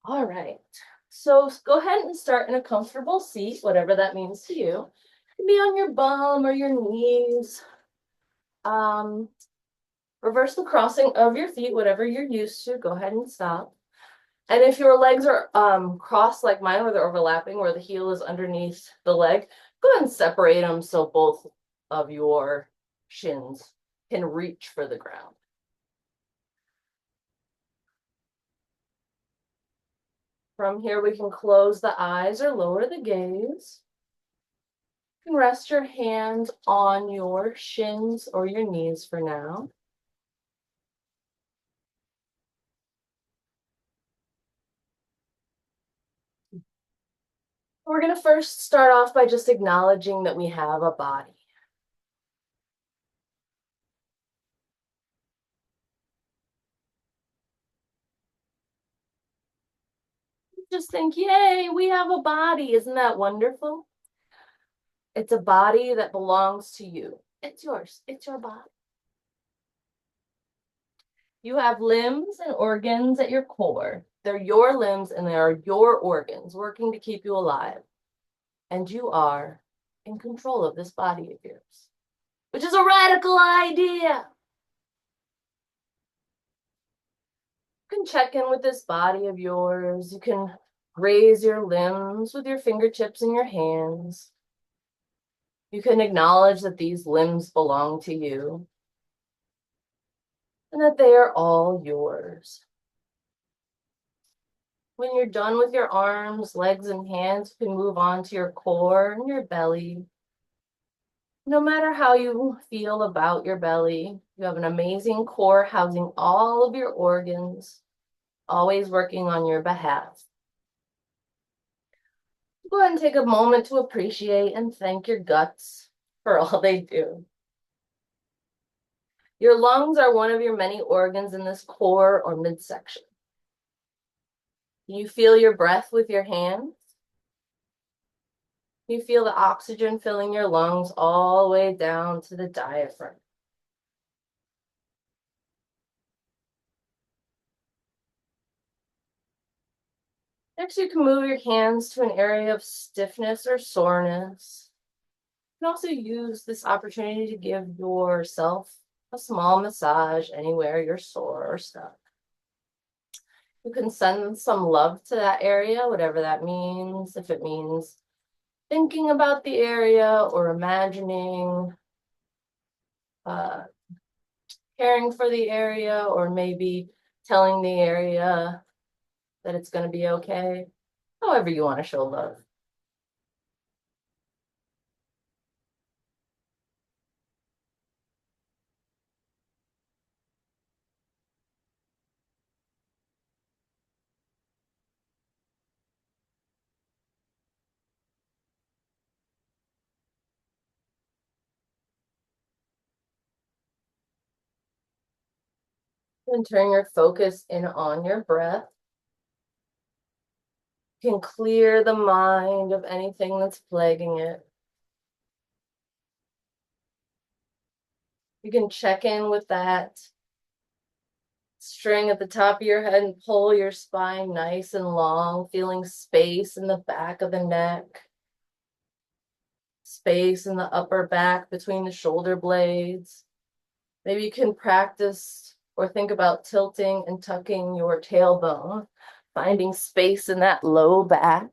All right. So go ahead and start in a comfortable seat, whatever that means to you. It can be on your bum or your knees. Um, Reverse the crossing of your feet, whatever you're used to. Go ahead and stop. And if your legs are crossed like mine, where they're overlapping, where the heel is underneath the leg, go ahead and separate them so both of your shins can reach for the ground. From here, we can close the eyes or lower the gaze. You can rest your hands on your shins or your knees for now. We're going to first start off by just acknowledging that we have a body. Just think, yay, we have a body. Isn't that wonderful? It's a body that belongs to you. It's yours. It's your body. You have limbs and organs at your core. They're your limbs and they are your organs working to keep you alive. And you are in control of this body of yours, which is a radical idea. You can check in with this body of yours. You can raise your limbs with your fingertips and your hands. You can acknowledge that these limbs belong to you and that they are all yours. When you're done with your arms, legs, and hands, you can move on to your core and your belly. No matter how you feel about your belly, you have an amazing core housing all of your organs, always working on your behalf. Go ahead and take a moment to appreciate and thank your guts for all they do. Your lungs are one of your many organs in this core or midsection. You feel your breath with your hands. You feel the oxygen filling your lungs all the way down to the diaphragm. Next, you can move your hands to an area of stiffness or soreness. You can also use this opportunity to give yourself a small massage anywhere you're sore or stuck. You can send some love to that area, whatever that means. If it means thinking about the area or imagining, uh, caring for the area, or maybe telling the area that it's going to be okay. However you want to show love. And turn your focus in on your breath. You can clear the mind of anything that's plaguing it. You can check in with that string at the top of your head and pull your spine nice and long, feeling space in the back of the neck, space in the upper back between the shoulder blades. Maybe you can practice or think about tilting and tucking your tailbone, finding space in that low back.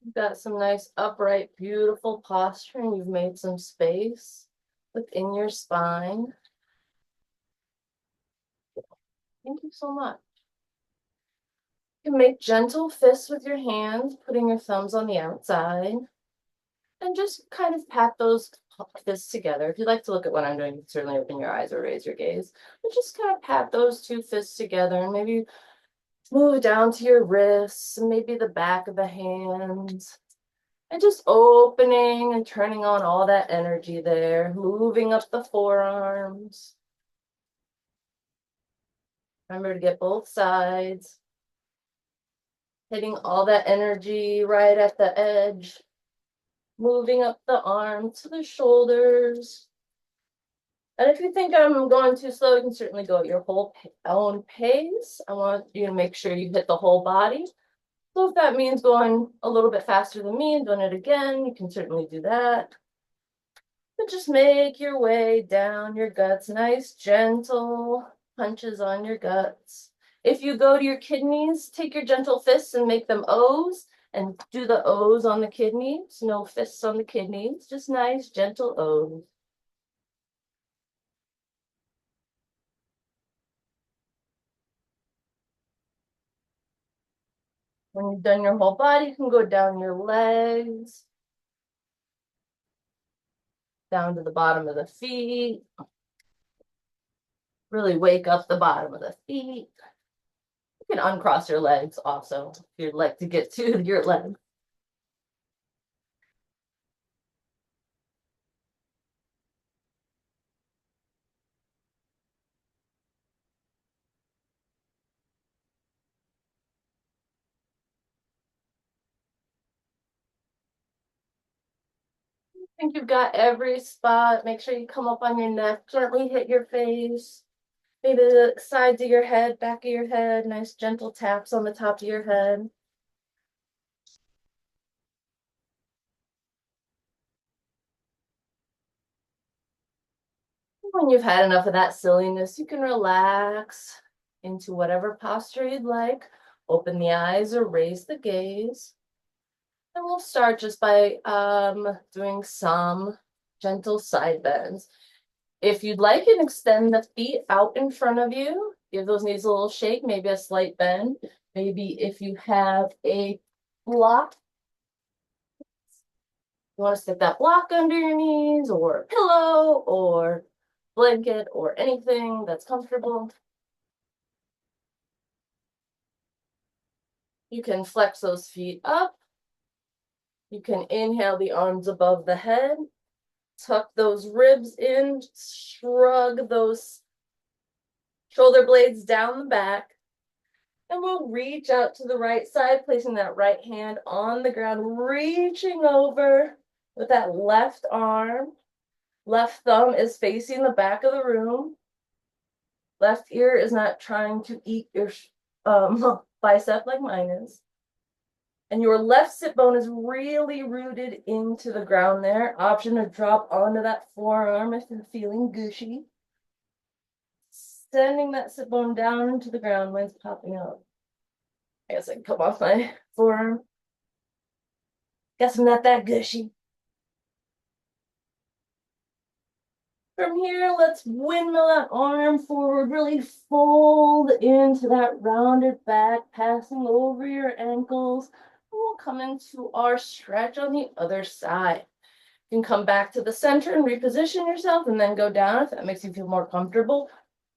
You've got some nice upright, beautiful posture, and you've made some space within your spine. Thank you so much. You can make gentle fists with your hands, putting your thumbs on the outside, and just kind of pat those fists together. If you'd like to look at what I'm doing, you can certainly open your eyes or raise your gaze. But just kind of pat those two fists together and maybe move down to your wrists and maybe the back of the hands. And just opening and turning on all that energy there, moving up the forearms. Remember to get both sides. Hitting all that energy right at the edge. Moving up the arm to the shoulders. And if you think I'm going too slow, you can certainly go at your own pace. I want you to make sure you hit the whole body. So if that means going a little bit faster than me and doing it again, you can certainly do that. But just make your way down your guts, nice, gentle punches on your guts. If you go to your kidneys, take your gentle fists and make them O's and do the O's on the kidneys. No fists on the kidneys, just nice, gentle O's. When you've done your whole body, you can go down your legs, down to the bottom of the feet. Really wake up the bottom of the feet. You can uncross your legs also if you'd like to get to your legs. Think you've got every spot. Make sure you come up on your neck, gently hit your face. Maybe the sides of your head, back of your head, nice gentle taps on the top of your head. When you've had enough of that silliness, you can relax into whatever posture you'd like. Open the eyes or raise the gaze. And we'll start just by doing some gentle side bends. If you'd like, you can extend the feet out in front of you. Give those knees a little shake, maybe a slight bend. Maybe if you have a block, you want to stick that block under your knees or a pillow or blanket or anything that's comfortable. You can flex those feet up. You can inhale the arms above the head. Tuck those ribs in, shrug those shoulder blades down the back. And we'll reach out to the right side, placing that right hand on the ground, reaching over with that left arm. Left thumb is facing the back of the room. Left ear is not trying to eat your bicep like mine is. And your left sit bone is really rooted into the ground there. Option to drop onto that forearm if you're feeling gushy. Sending that sit bone down into the ground when it's popping out. I guess I can come off my forearm. Guess I'm not that gushy. From here, let's windmill that arm forward, really fold into that rounded back, passing over your ankles. We'll come into our stretch on the other side. You can come back to the center and reposition yourself and then go down if that makes you feel more comfortable.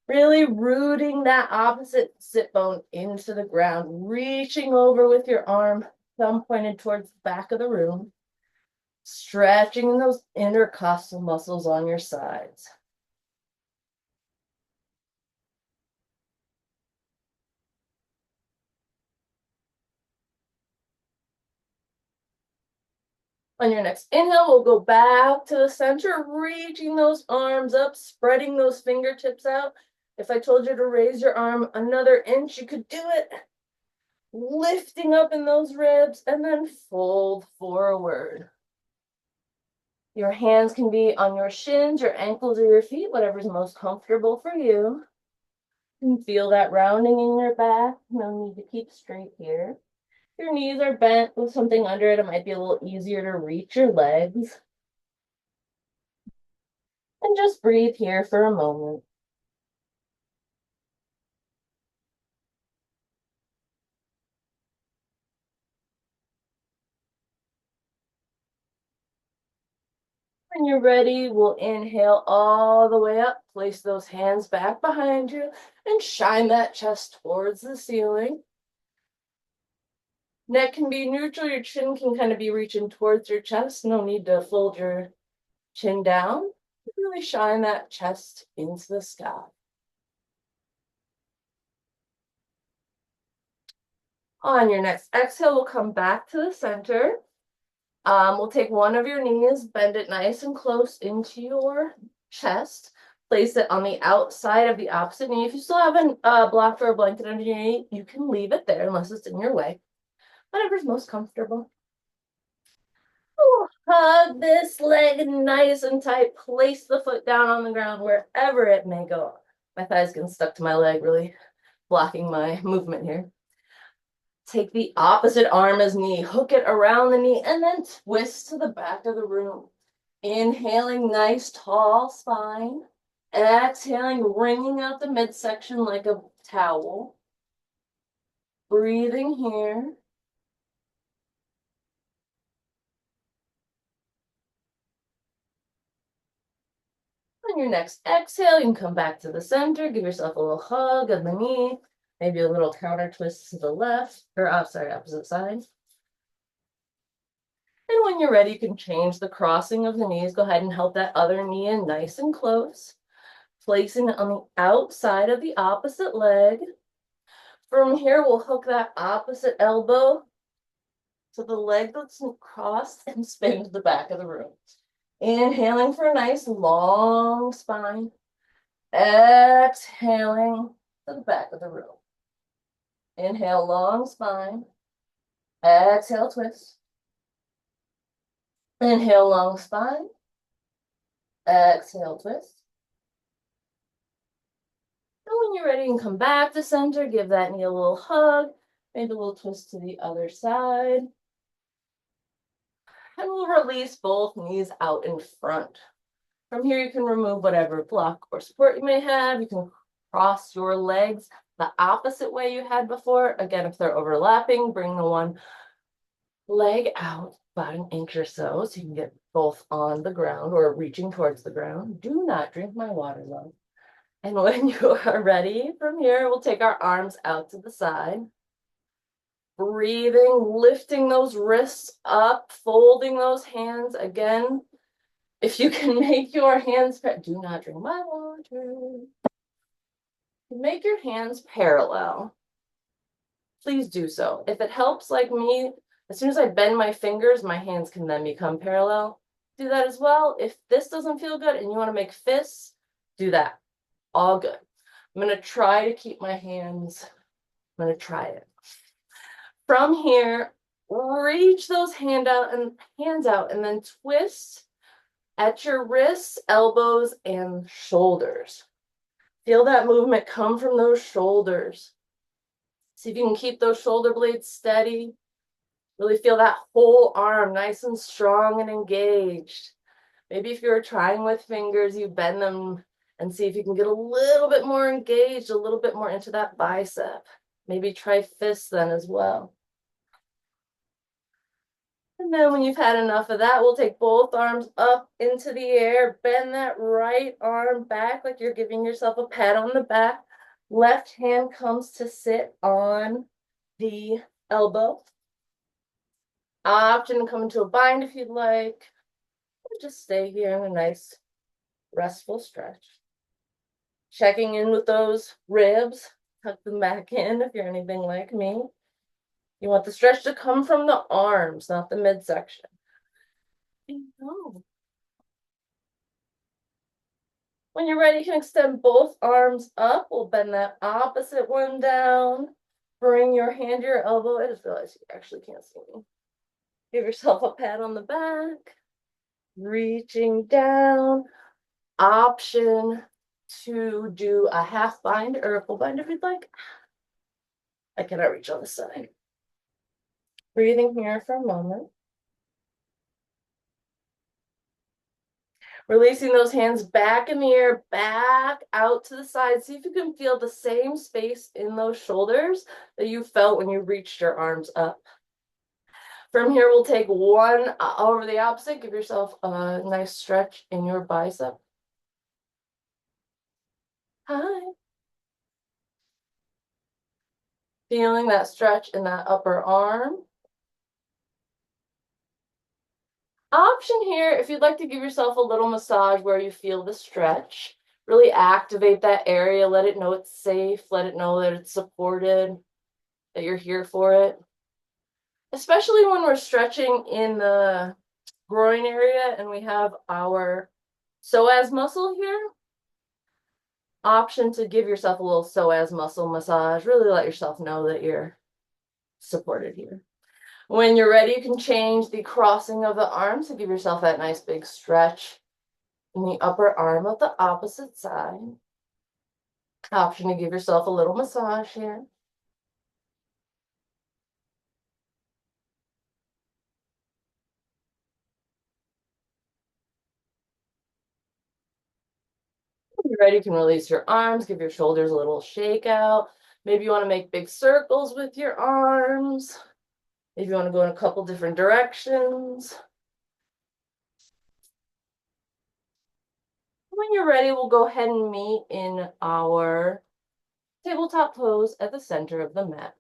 Really rooting that opposite sit bone into the ground, reaching over with your arm, thumb pointed towards the back of the room, stretching those intercostal muscles on your sides. On your next inhale, we'll go back to the center, reaching those arms up, spreading those fingertips out. If I told you to raise your arm another inch, you could do it. Lifting up in those ribs and then fold forward. Your hands can be on your shins, your ankles, or your feet, whatever's most comfortable for you. You can feel that rounding in your back. No need to keep straight here. Your knees are bent with something under it. It might be a little easier to reach your legs. And just breathe here for a moment. When you're ready, we'll inhale all the way up. Place those hands back behind you and shine that chest towards the ceiling. Neck can be neutral. Your chin can kind of be reaching towards your chest. No need to fold your chin down. Really shine that chest into the sky. On your next exhale, we'll come back to the center. We'll take one of your knees, bend it nice and close into your chest. Place it on the outside of the opposite knee. If you still have a block or a blanket under your knee, you can leave it there unless it's in your way. Whatever's most comfortable. Ooh, hug this leg nice and tight. Place the foot down on the ground wherever it may go. My thigh's getting stuck to my leg, really blocking my movement here. Take the opposite arm as knee, hook it around the knee, and then twist to the back of the room. Inhaling, nice tall spine. Exhaling, wringing out the midsection like a towel. Breathing here. On your next exhale, you can come back to the center, give yourself a little hug of the knee, maybe a little counter twist to the left, or opposite side. And when you're ready, you can change the crossing of the knees. Go ahead and help that other knee in nice and close. Placing it on the outside of the opposite leg. From here, we'll hook that opposite elbow to the leg that's crossed and spin to the back of the room. Inhaling for a nice long spine. Exhaling to the back of the room. Inhale, long spine. Exhale, twist. Inhale, long spine. Exhale, twist. And when you're ready, you can come back to center. Give that knee a little hug. Maybe a little twist to the other side. And we'll release both knees out in front. From here, you can remove whatever block or support you may have. You can cross your legs the opposite way you had before. Again, if they're overlapping, bring the one leg out about an inch or so you can get both on the ground or reaching towards the ground. Do not drink my water, love. And when you are ready, from here, we'll take our arms out to the side. Breathing, lifting those wrists up, folding those hands. Again, if you can make your hands, do not drink my water. Make your hands parallel. Please do so. If it helps, like me, as soon as I bend my fingers, my hands can then become parallel. Do that as well. If this doesn't feel good and you want to make fists, do that. All good. I'm going to try to keep my hands. I'm going to try it. From here, reach those hands out and then twist at your wrists, elbows, and shoulders. Feel that movement come from those shoulders. See if you can keep those shoulder blades steady. Really feel that whole arm nice and strong and engaged. Maybe if you're trying with fingers, you bend them and see if you can get a little bit more engaged, a little bit more into that bicep. Maybe try fists then as well. And then when you've had enough of that, we'll take both arms up into the air, bend that right arm back like you're giving yourself a pat on the back. Left hand comes to sit on the elbow. Option to come into a bind if you'd like, or just stay here in a nice restful stretch. Checking in with those ribs, tuck them back in if you're anything like me. You want the stretch to come from the arms, not the midsection. When you're ready, you can extend both arms up. We'll bend that opposite one down. Bring your hand to your elbow. I just realized you actually can't see me. Give yourself a pat on the back. Reaching down. Option to do a half bind or a full bind if you'd like. I cannot reach on the side. Breathing here for a moment. Releasing those hands back in the air, back out to the side. See if you can feel the same space in those shoulders that you felt when you reached your arms up. From here, we'll take one over the opposite. Give yourself a nice stretch in your bicep. Hi. Feeling that stretch in that upper arm. Option here, if you'd like to give yourself a little massage where you feel the stretch, really activate that area, let it know it's safe, let it know that it's supported. that you're here for it. Especially when we're stretching in the groin area and we have our psoas muscle here. Option to give yourself a little psoas muscle massage. Really let yourself know that you're supported here. When you're ready, you can change the crossing of the arms to give yourself that nice big stretch in the upper arm of the opposite side. Option to give yourself a little massage here. When you're ready, you can release your arms, give your shoulders a little shake out. Maybe you want to make big circles with your arms. Maybe you want to go in a couple different directions. When you're ready, we'll go ahead and meet in our tabletop pose at the center of the mat.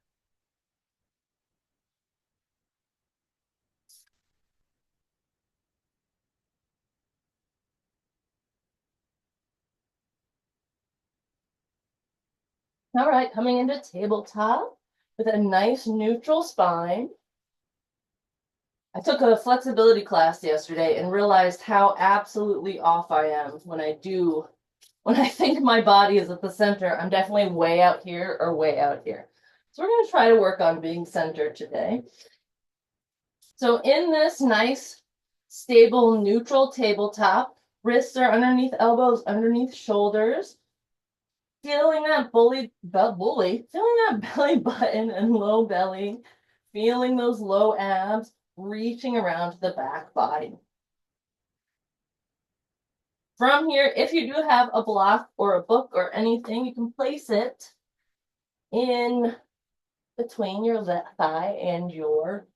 All right, coming into tabletop with a nice neutral spine. I took a flexibility class yesterday and realized how absolutely off I am when I think my body is at the center. I'm definitely way out here or way out here. So we're going to try to work on being centered today. So in this nice, stable, neutral tabletop, wrists are underneath elbows, underneath shoulders. Feeling that feeling that belly button and low belly, feeling those low abs, reaching around to the back body. From here, if you do have a block or a book or anything, you can place it in between your left thigh and your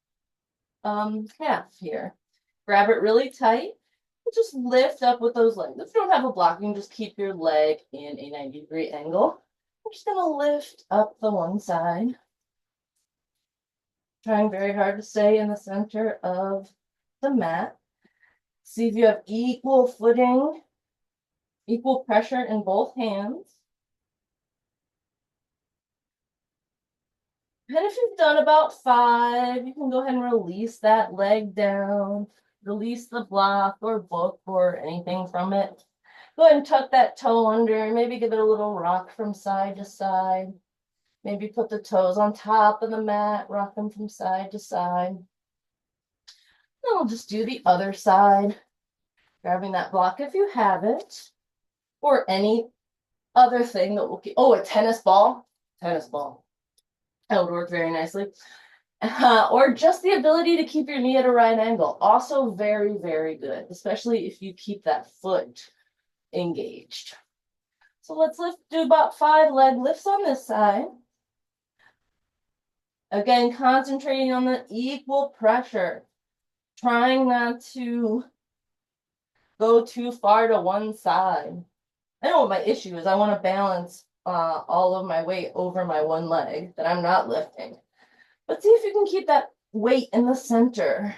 calf here. Grab it really tight. Just lift up with those legs. If you don't have a block, you can just keep your leg in a 90-degree angle. I'm just going to lift up the one side. Trying very hard to stay in the center of the mat. See if you have equal footing, equal pressure in both hands. And if you've done about 5, you can go ahead and release that leg down, release the block or book or anything from it. Go ahead and tuck that toe under, maybe give it a little rock from side to side. Maybe put the toes on top of the mat, rock them from side to side. Then we'll just do the other side, grabbing that block if you have it, or any other thing that will keep, oh, a tennis ball. That would work very nicely. Or just the ability to keep your knee at a right angle. Also very, very good, especially if you keep that foot engaged. So let's do about 5 leg lifts on this side. Again, concentrating on the equal pressure. Trying not to go too far to one side. I know what my issue is. I want to balance all of my weight over my one leg that I'm not lifting. But see if you can keep that weight in the center.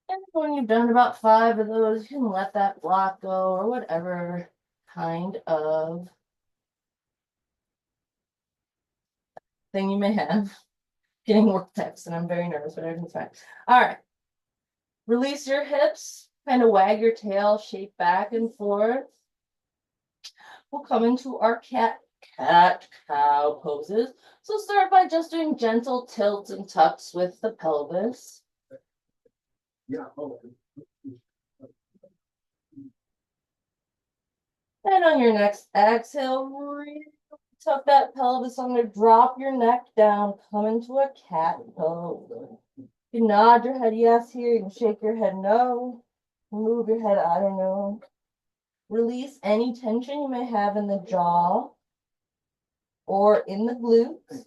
And when you've done about 5 of those, you can let that block go or whatever kind of thing you may have. Getting work text, and I'm very nervous, but everything's fine. All right. Release your hips, kind of wag your tail, shake back and forth. We'll come into our cat-cow poses. So start by just doing gentle tilts and tucks with the pelvis. Yeah. And on your next exhale, really tuck that pelvis under, drop your neck down, come into a cat pose. You can nod your head yes here, you can shake your head no, move your head I don't know. Release any tension you may have in the jaw or in the glutes.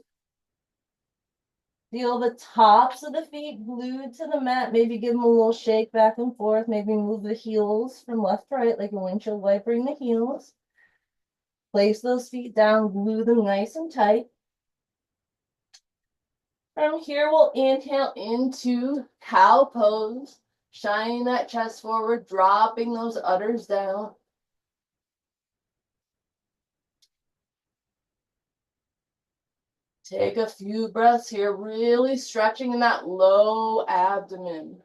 Feel the tops of the feet glued to the mat. Maybe give them a little shake back and forth. Maybe move the heels from left to right like a windshield wipering the heels. Place those feet down, glue them nice and tight. From here, we'll inhale into cow pose, shining that chest forward, dropping those udders down. Take a few breaths here, really stretching in that low abdomen.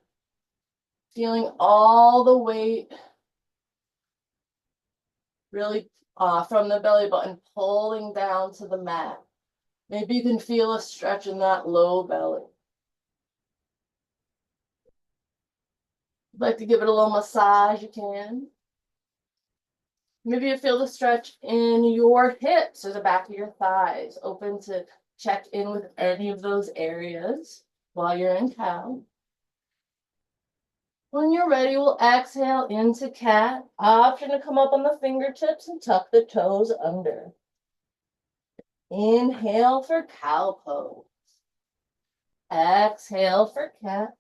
Feeling all the weight really from the belly button pulling down to the mat. Maybe you can feel a stretch in that low belly. If you'd like to give it a little massage, you can. Maybe you feel the stretch in your hips or the back of your thighs. Open to check in with any of those areas while you're in cow. When you're ready, we'll exhale into cat. Option to come up on the fingertips and tuck the toes under. Inhale for cow pose. Exhale for cat.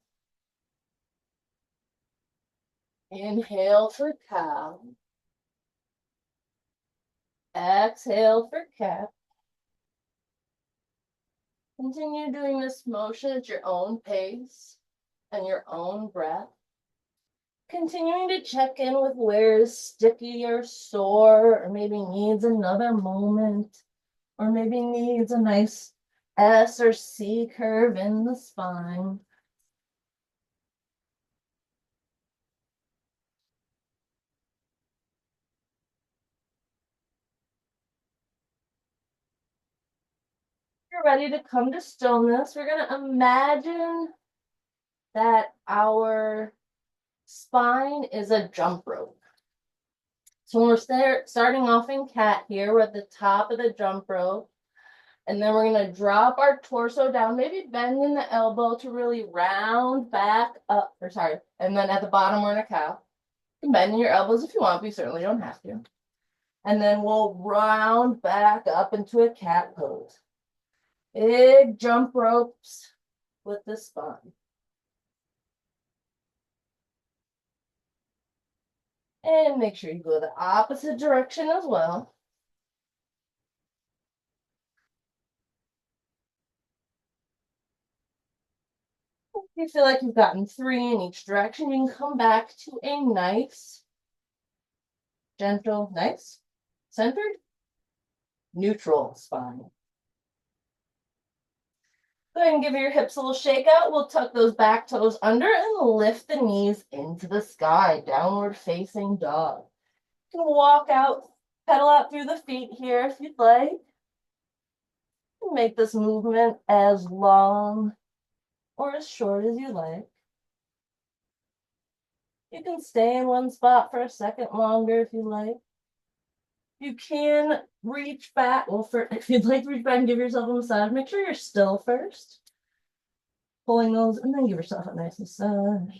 Inhale for cow. Exhale for cat. Continue doing this motion at your own pace and your own breath. Continuing to check in with where is sticky or sore, or maybe needs another moment, or maybe needs a nice S or C curve in the spine. You're ready to come to stillness. We're going to imagine that our spine is a jump rope. So when we're starting off in cat here, we're at the top of the jump rope. And then we're going to drop our torso down, maybe bending the elbow to really round back up. And then at the bottom, we're in a cow. You can bend your elbows if you want, but you certainly don't have to. And then we'll round back up into a cat pose. Big jump ropes with the spine. And make sure you go the opposite direction as well. If you feel like you've gotten 3 in each direction, you can come back to a nice, gentle, nice, centered, neutral spine. Go ahead and give your hips a little shake out. We'll tuck those back toes under and lift the knees into the sky, downward facing dog. You can walk out, pedal out through the feet here if you'd like. Make this movement as long or as short as you like. You can stay in one spot for a second longer if you like. You can reach back. Well, if you'd like to reach back and give yourself a massage, make sure you're still first. Pulling those, and then give yourself a nice massage.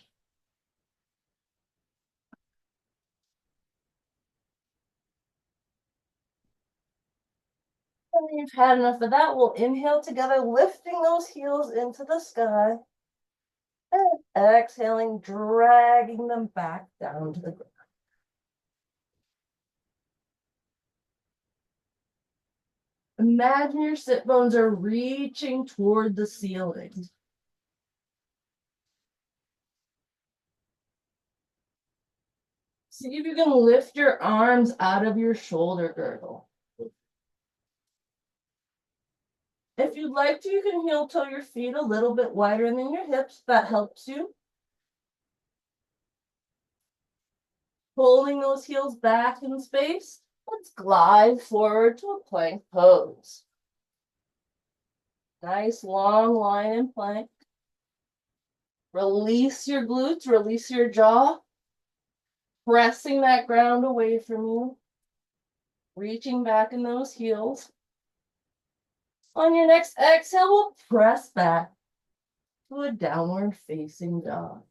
When you've had enough of that, we'll inhale together, lifting those heels into the sky. And exhaling, dragging them back down to the ground. Imagine your sit bones are reaching toward the ceiling. See if you can lift your arms out of your shoulder girdle. If you'd like to, you can heel toe your feet a little bit wider than your hips. That helps you. Pulling those heels back in space. Let's glide forward to a plank pose. Nice long line in plank. Release your glutes, release your jaw. Pressing that ground away from you. Reaching back in those heels. On your next exhale, we'll press back to a downward facing dog.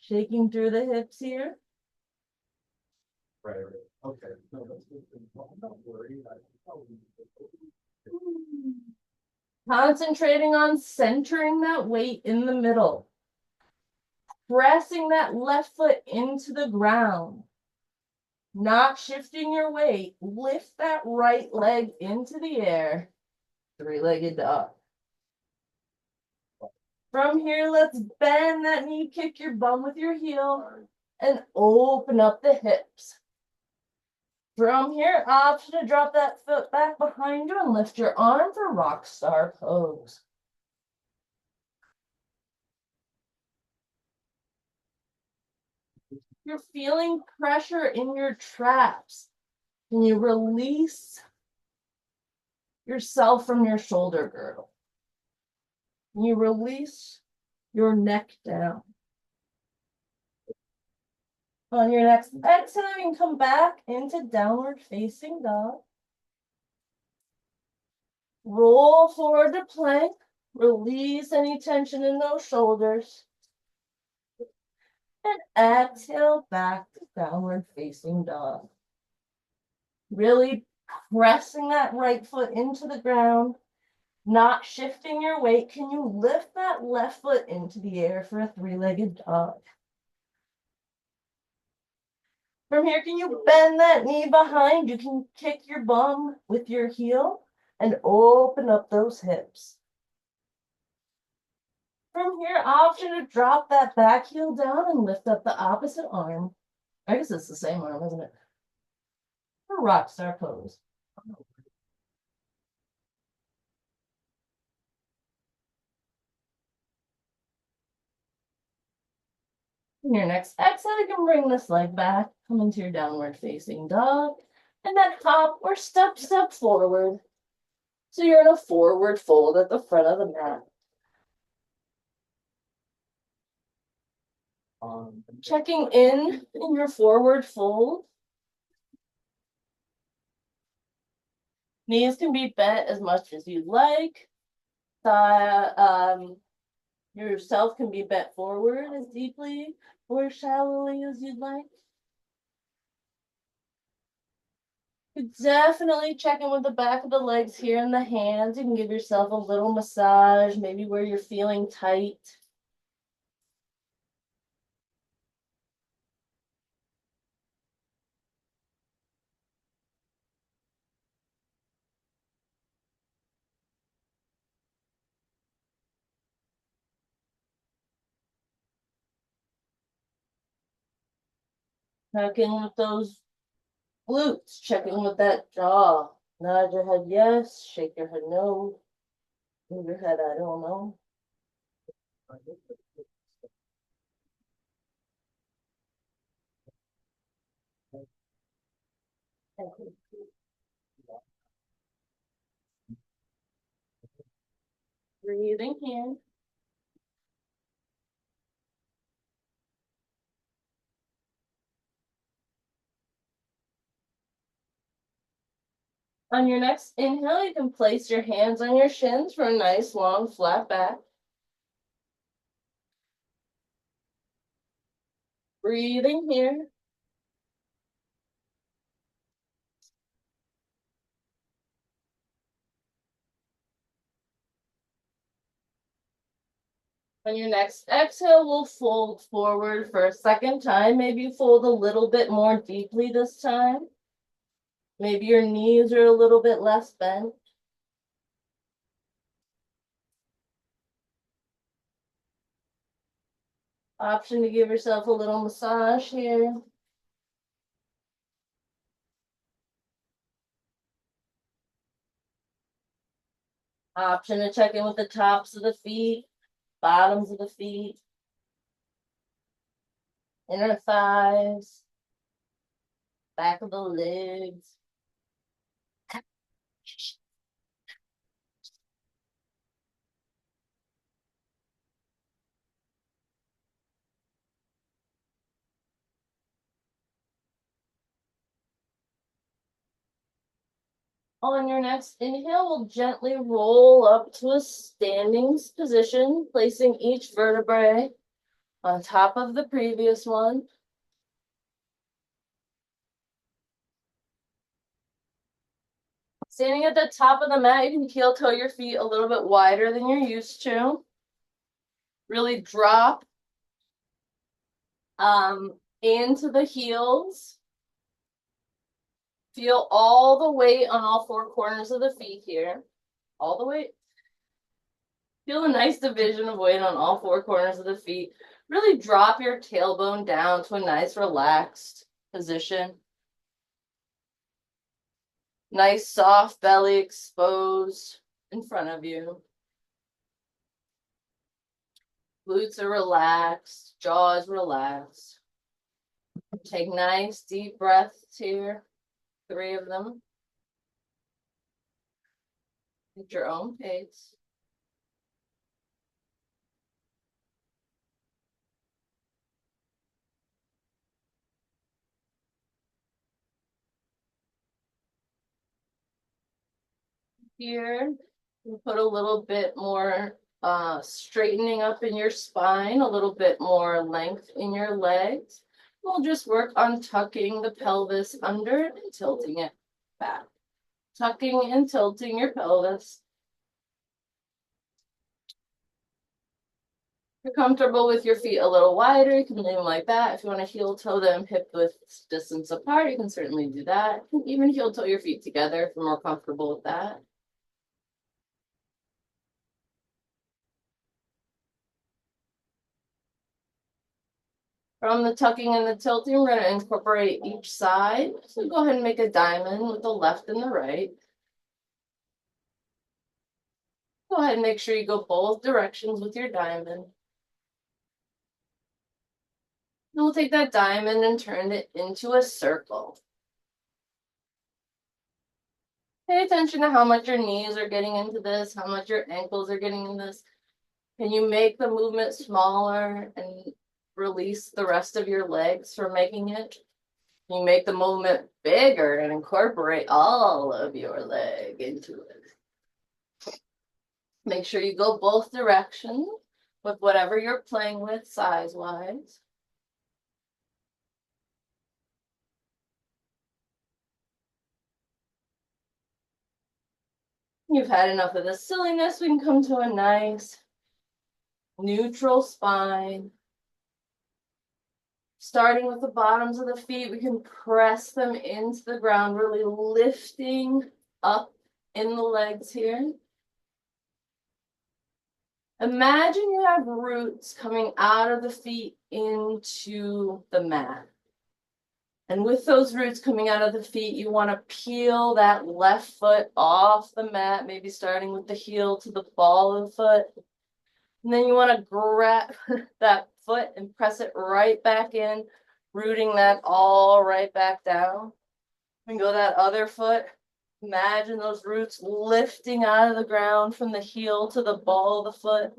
Shaking through the hips here. Right. Okay. No, that's good. Don't worry. Concentrating on centering that weight in the middle. Pressing that left foot into the ground. Not shifting your weight. Lift that right leg into the air. 3-legged dog. From here, let's bend that knee, kick your bum with your heel, and open up the hips. From here, option to drop that foot back behind you and lift your arm for rock star pose. You're feeling pressure in your traps. Can you release yourself from your shoulder girdle? Can you release your neck down? On your next exhale, you can come back into downward facing dog. Roll forward to plank. Release any tension in those shoulders. And exhale back to downward facing dog. Really pressing that right foot into the ground, not shifting your weight. Can you lift that left foot into the air for a three-legged dog? From here, can you bend that knee behind? You can kick your bum with your heel and open up those hips. From here, option to drop that back heel down and lift up the opposite arm. I guess it's the same arm, isn't it? For rock star pose. In your next exhale, you can bring this leg back, come into your downward facing dog, and then hop or step forward. So you're in a forward fold at the front of the mat. Checking in your forward fold. Knees can be bent as much as you'd like. Yourself can be bent forward as deeply or shallowly as you'd like. You definitely check in with the back of the legs here and the hands. You can give yourself a little massage, maybe where you're feeling tight. Check in with those glutes, check in with that jaw. Nod your head yes, shake your head no. Move your head I don't know. Breathing in. On your next inhale, you can place your hands on your shins for a nice long flat back. Breathing here. On your next exhale, we'll fold forward for a second time. Maybe you fold a little bit more deeply this time. Maybe your knees are a little bit less bent. Option to give yourself a little massage here. Option to check in with the tops of the feet, bottoms of the feet, inner thighs, back of the legs. On your next inhale, we'll gently roll up to a standing position, placing each vertebrae on top of the previous one. Standing at the top of the mat, you can heel toe your feet a little bit wider than you're used to. Really drop into the heels. Feel all the weight on all four corners of the feet here. All the weight. Feel a nice division of weight on all four corners of the feet. Really drop your tailbone down to a nice relaxed position. Nice soft belly exposed in front of you. Glutes are relaxed, jaw is relaxed. Take nice deep breaths here, 3 of them. At your own pace. Here, you put a little bit more straightening up in your spine, a little bit more length in your legs. We'll just work on tucking the pelvis under and tilting it back. Tucking and tilting your pelvis. If you're comfortable with your feet a little wider, you can leave them like that. If you want to heel toe them hip width distance apart, you can certainly do that. You can even heel toe your feet together if you're more comfortable with that. From the tucking and the tilting, we're going to incorporate each side. So go ahead and make a diamond with the left and the right. Go ahead and make sure you go both directions with your diamond. And we'll take that diamond and turn it into a circle. Pay attention to how much your knees are getting into this, how much your ankles are getting in this. Can you make the movement smaller and release the rest of your legs for making it? Can you make the movement bigger and incorporate all of your leg into it? Make sure you go both directions with whatever you're playing with size-wise. You've had enough of this silliness. We can come to a nice neutral spine. Starting with the bottoms of the feet, we can press them into the ground, really lifting up in the legs here. Imagine you have roots coming out of the feet into the mat. And with those roots coming out of the feet, you want to peel that left foot off the mat, maybe starting with the heel to the ball of the foot. And then you want to grab that foot and press it right back in, rooting that all right back down. And go that other foot. Imagine those roots lifting out of the ground from the heel to the ball of the foot.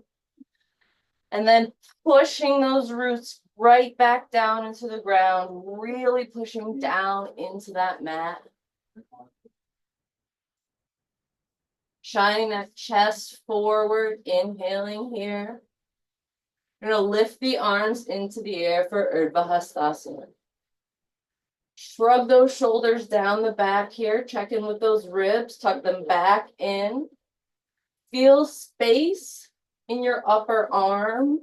And then pushing those roots right back down into the ground, really pushing down into that mat. Shining that chest forward, inhaling here. You're going to lift the arms into the air for Urdhva Hastasana. Shrug those shoulders down the back here. Check in with those ribs. Tuck them back in. Feel space in your upper arm.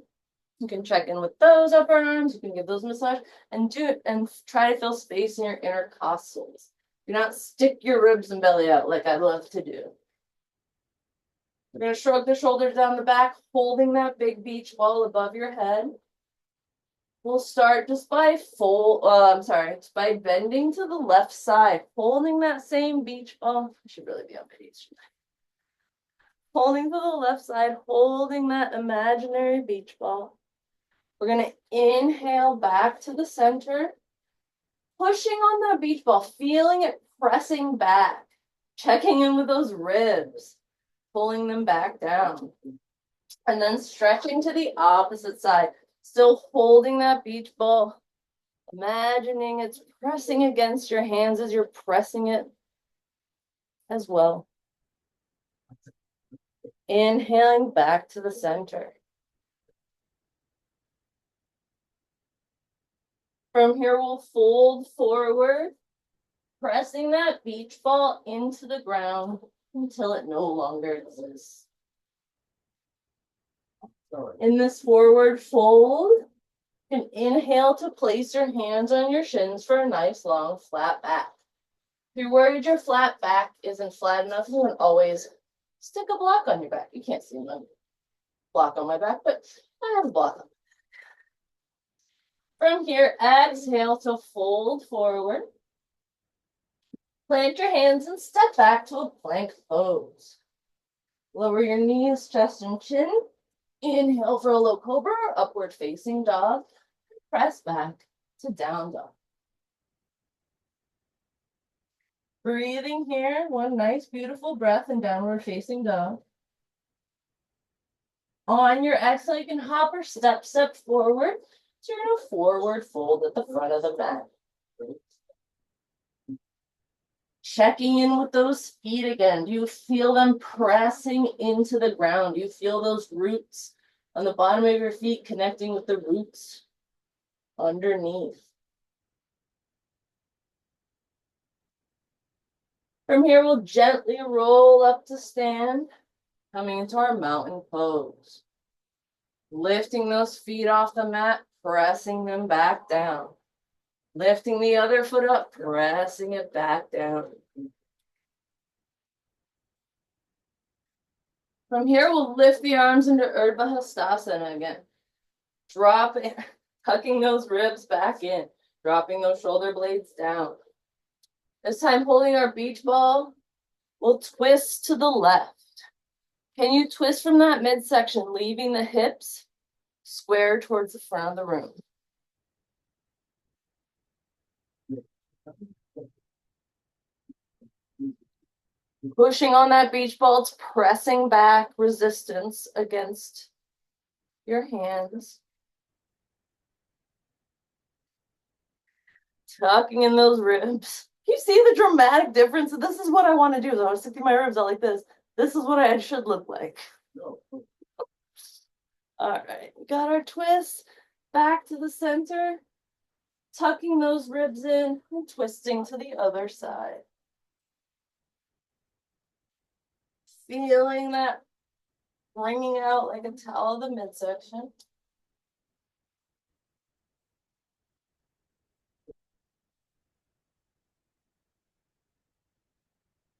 You can check in with those upper arms. You can give those a massage and do it and try to feel space in your intercostals. Do not stick your ribs and belly out like I love to do. We're going to shrug the shoulders down the back, holding that big beach ball above your head. We'll start just by by bending to the left side, holding that same beach ball. I should really be on video. Holding to the left side, holding that imaginary beach ball. We're going to inhale back to the center, pushing on that beach ball, feeling it pressing back, checking in with those ribs, pulling them back down, and then stretching to the opposite side, still holding that beach ball, imagining it's pressing against your hands as you're pressing it as well. Inhaling back to the center. From here, we'll fold forward, pressing that beach ball into the ground until it no longer exists. In this forward fold, you can inhale to place your hands on your shins for a nice long flat back. If you're worried your flat back isn't flat enough, you can always stick a block on your back. You can't see my block on my back, but I have a block on. From here, exhale to fold forward. Plant your hands and step back to a plank pose. Lower your knees, chest, and chin. Inhale for a low cobra or upward facing dog. Press back to down dog. Breathing here, one nice beautiful breath in downward facing dog. On your exhale, you can hop or step forward. So you're gonna forward fold at the front of the mat. Checking in with those feet again. Do you feel them pressing into the ground? Do you feel those roots on the bottom of your feet connecting with the roots underneath? From here, we'll gently roll up to stand, coming into our mountain pose. Lifting those feet off the mat, pressing them back down. Lifting the other foot up, pressing it back down. From here, we'll lift the arms into Urdhva Hastasana again. Dropping, tucking those ribs back in, dropping those shoulder blades down. This time, holding our beach ball, we'll twist to the left. Can you twist from that midsection, leaving the hips square towards the front of the room? Pushing on that beach ball, it's pressing back, resistance against your hands. Tucking in those ribs. You see the dramatic difference? This is what I want to do. So I was sticking my ribs out like this. This is what I should look like. All right, we got our twist. Back to the center. Tucking those ribs in and twisting to the other side. Feeling that bringing out like a towel of the midsection.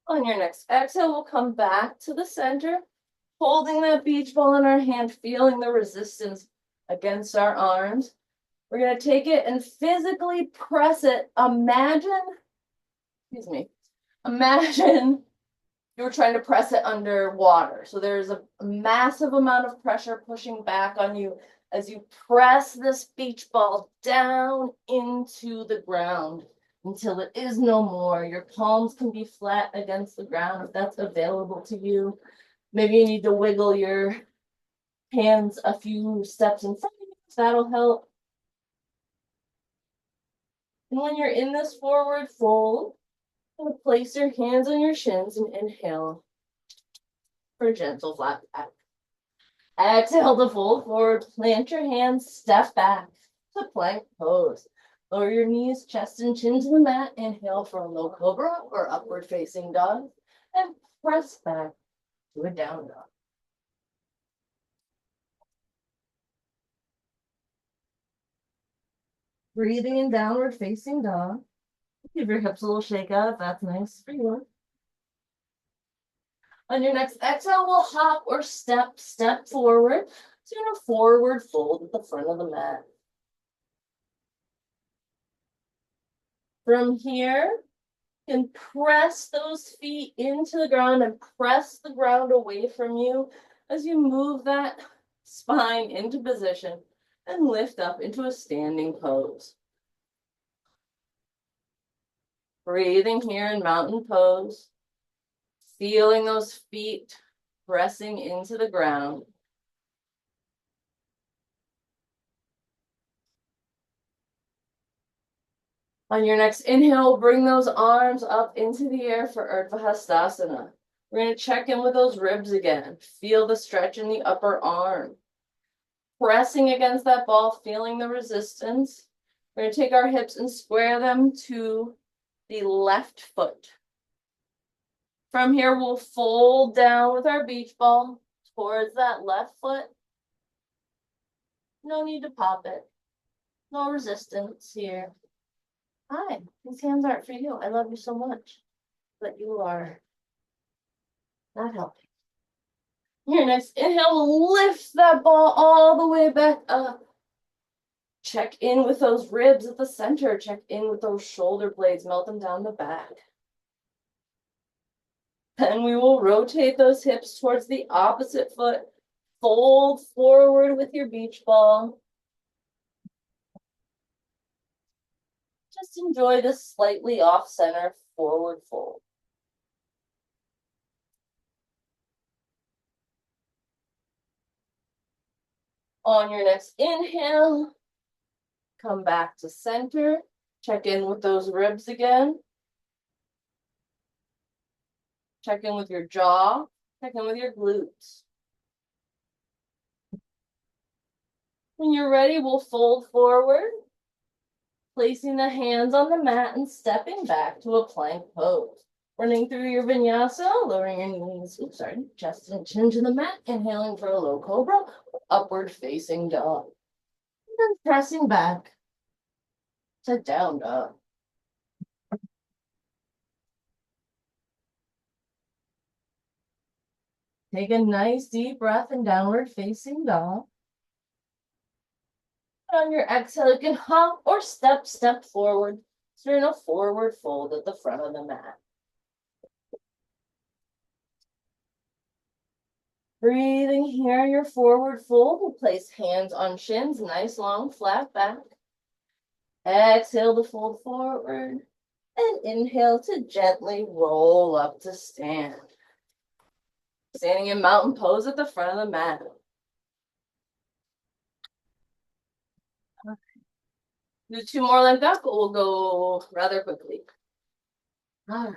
On your next exhale, we'll come back to the center, holding that beach ball in our hand, feeling the resistance against our arms. We're going to take it and physically press it. Imagine you're trying to press it underwater. So there's a massive amount of pressure pushing back on you as you press this beach ball down into the ground until it is no more. Your palms can be flat against the ground if that's available to you. Maybe you need to wiggle your hands a few steps in front of you. That'll help. And when you're in this forward fold, place your hands on your shins and inhale for a gentle flat back. Exhale to fold forward, plant your hands, step back to plank pose. Lower your knees, chest and chin to the mat. Inhale for a low cobra or upward facing dog. And press back to a down dog. Breathing in downward facing dog. Give your hips a little shake out if that's nice for you. On your next exhale, we'll hop or step forward. So you're gonna forward fold at the front of the mat. From here, you can press those feet into the ground and press the ground away from you as you move that spine into position and lift up into a standing pose. Breathing here in mountain pose, feeling those feet pressing into the ground. On your next inhale, bring those arms up into the air for Urdhva Hastasana. We're going to check in with those ribs again. Feel the stretch in the upper arm. Pressing against that ball, feeling the resistance. We're going to take our hips and square them to the left foot. From here, we'll fold down with our beach ball towards that left foot. No need to pop it. No resistance here. Hi, these hands aren't for you. I love you so much, but you are not helping. Your next inhale, we'll lift that ball all the way back up. Check in with those ribs at the center. Check in with those shoulder blades. Melt them down the back. Then we will rotate those hips towards the opposite foot. Fold forward with your beach ball. Just enjoy this slightly off-center forward fold. On your next inhale, come back to center. Check in with those ribs again. Check in with your jaw. Check in with your glutes. When you're ready, we'll fold forward, placing the hands on the mat and stepping back to a plank pose. Running through your vinyasa, lowering your knees, chest and chin to the mat, inhaling for a low cobra, upward facing dog. And then pressing back to down dog. Take a nice deep breath in downward facing dog. And on your exhale, you can hop or step forward. So you're in a forward fold at the front of the mat. Breathing here, your forward fold. We'll place hands on shins, nice long flat back. Exhale to fold forward. And inhale to gently roll up to stand. Standing in mountain pose at the front of the mat. Do two more like that, but we'll go rather quickly. All right.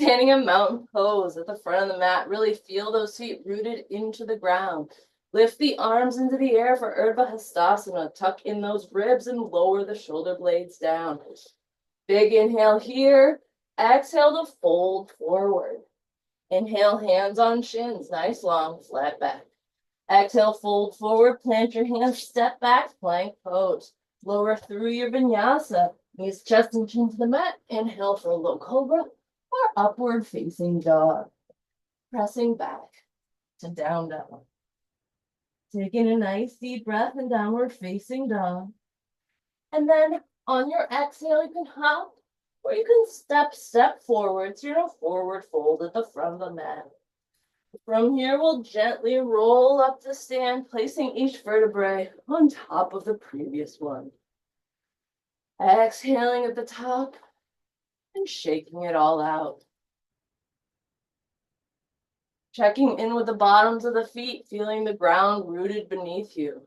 Standing in mountain pose at the front of the mat. Really feel those feet rooted into the ground. Lift the arms into the air for Urdhva Hastasana. Tuck in those ribs and lower the shoulder blades down. Big inhale here. Exhale to fold forward. Inhale, hands on shins. Nice long flat back. Exhale, fold forward. Plant your hands. Step back. Plank pose. Lower through your vinyasa. Knees, chest, and chin to the mat. Inhale for a low cobra or upward facing dog. Pressing back to down dog. Taking a nice deep breath in downward facing dog. And then on your exhale, you can hop or you can step forward. So you're in a forward fold at the front of the mat. From here, we'll gently roll up to stand, placing each vertebrae on top of the previous one. Exhaling at the top and shaking it all out. Checking in with the bottoms of the feet, feeling the ground rooted beneath you.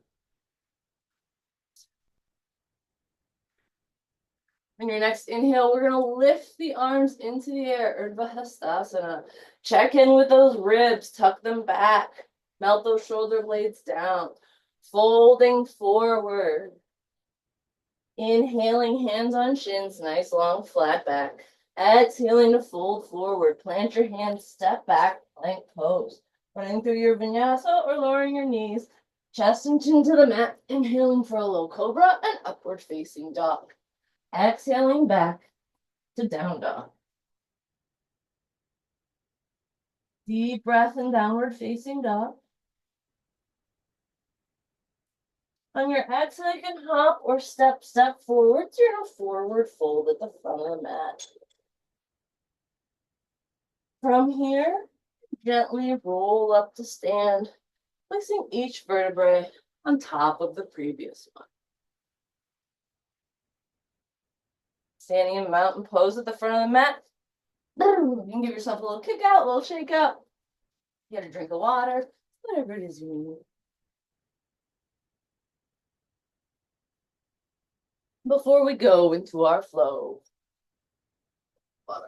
On your next inhale, we're going to lift the arms into the air, Urdhva Hastasana. Check in with those ribs, tuck them back, melt those shoulder blades down, folding forward. Inhaling, hands on shins, nice long flat back. Exhaling to fold forward, plant your hands, step back, plank pose. Running through your vinyasa or lowering your knees, chest and chin to the mat, inhaling for a low cobra and upward facing dog. Exhaling back to down dog. Deep breath in downward facing dog. On your exhale, you can hop or step forward. So you're in a forward fold at the front of the mat. From here, gently roll up to stand, placing each vertebrae on top of the previous one. Standing in mountain pose at the front of the mat. You can give yourself a little kick out, a little shake out. Get a drink of water, whatever it is you need. Before we go into our flow, water.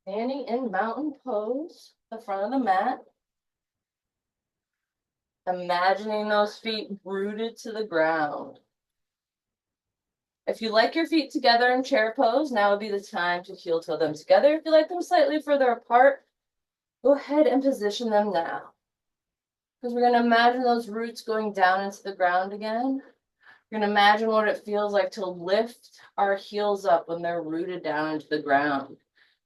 Standing in mountain pose, the front of the mat. Imagining those feet rooted to the ground. If you like your feet together in chair pose, now would be the time to heel toe them together. If you like them slightly further apart, go ahead and position them now. Because we're going to imagine those roots going down into the ground again. We're going to imagine what it feels like to lift our heels up when they're rooted down into the ground.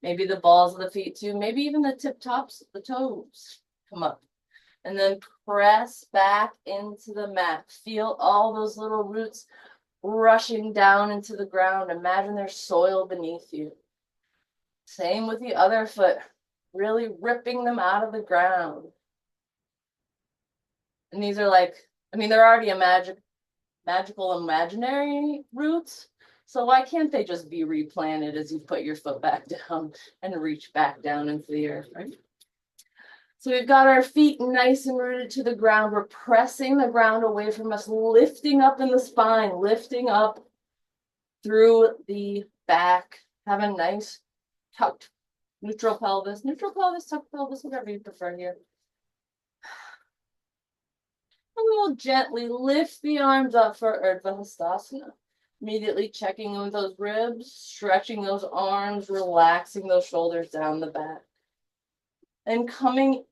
Maybe the balls of the feet too, maybe even the tip tops, the toes come up. And then press back into the mat. Feel all those little roots rushing down into the ground. Imagine there's soil beneath you. Same with the other foot, really ripping them out of the ground. And these are like, I mean, they're already a magical imaginary roots. So why can't they just be replanted as you put your foot back down and reach back down into the earth, right? So we've got our feet nice and rooted to the ground. We're pressing the ground away from us, lifting up in the spine, lifting up through the back. Have a nice tucked neutral pelvis, tucked pelvis, whatever you prefer here. And we will gently lift the arms up for Urdhva Hastasana. Immediately checking in with those ribs, stretching those arms, relaxing those shoulders down the back. And coming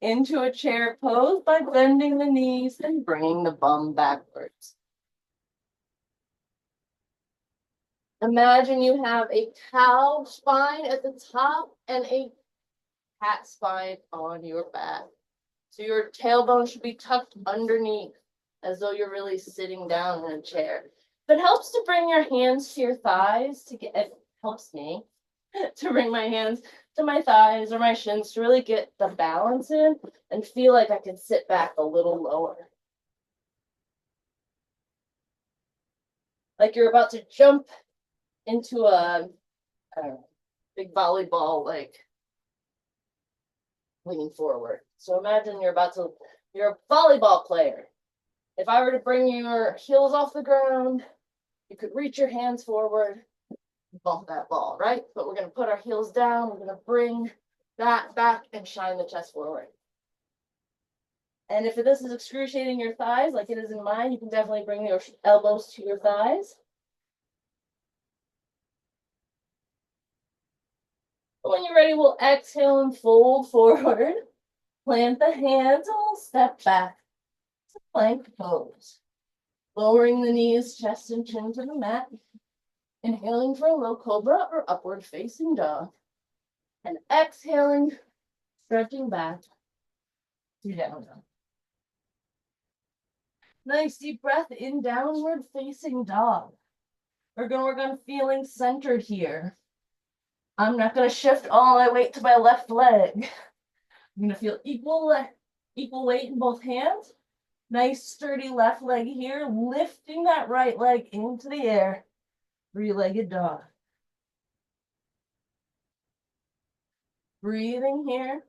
into a chair pose by bending the knees and bringing the bum backwards. Imagine you have a cow spine at the top and a cat spine on your back. So your tailbone should be tucked underneath as though you're really sitting down in a chair. If it helps to bring your hands to your thighs it helps me to bring my hands to my thighs or my shins to really get the balance in and feel like I can sit back a little lower. Like you're about to jump into a big volleyball, like leaning forward. So imagine you're a volleyball player. If I were to bring your heels off the ground, you could reach your hands forward, bump that ball, right? But we're going to put our heels down. We're going to bring that back and shine the chest forward. And if this is excruciating your thighs, like it is in mine, you can definitely bring your elbows to your thighs. But when you're ready, we'll exhale and fold forward. Plant the hands and we'll step back to plank pose. Lowering the knees, chest and chin to the mat. Inhaling for a low cobra or upward facing dog. And exhaling, stretching back to down dog. Nice deep breath in, downward facing dog. We're going to work on feeling centered here. I'm not going to shift all my weight to my left leg. I'm going to feel equal weight in both hands. Nice sturdy left leg here, lifting that right leg into the air. Three-legged dog. Breathing here.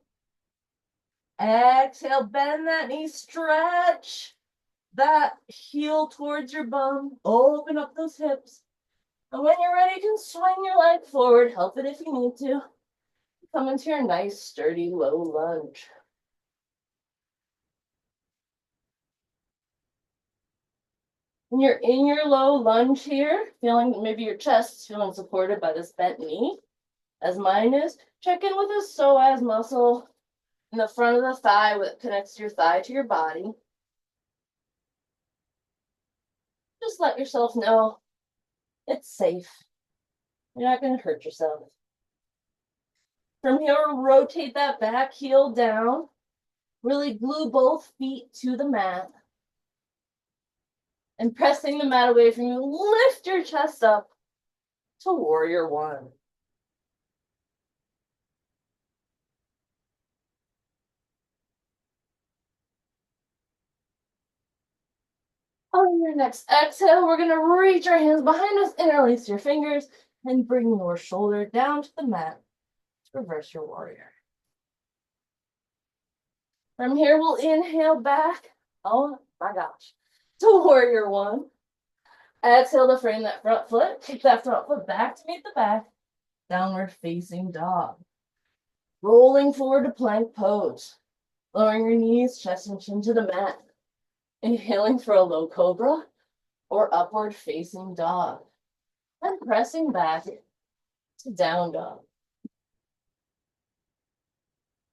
Exhale, bend that knee, stretch that heel towards your bum. Open up those hips. And when you're ready, you can swing your leg forward. Help it if you need to. Come into your nice, sturdy, low lunge. When you're in your low lunge here, feeling maybe your chest is feeling supported by this bent knee, as mine is, check in with the psoas muscle in the front of the thigh that connects your thigh to your body. Just let yourself know it's safe. You're not going to hurt yourself. From here, rotate that back heel down. Really glue both feet to the mat. And pressing the mat away from you, lift your chest up to warrior one. On your next exhale, we're going to reach our hands behind us, interlace your fingers, and bring your shoulder down to the mat to reverse your warrior. From here, we'll inhale back. Oh my gosh. To warrior one. Exhale to frame that front foot. Kick that front foot back to meet the back. Downward facing dog. Rolling forward to plank pose. Lowering your knees, chest and chin to the mat. Inhaling for a low cobra or upward facing dog. And pressing back to down dog.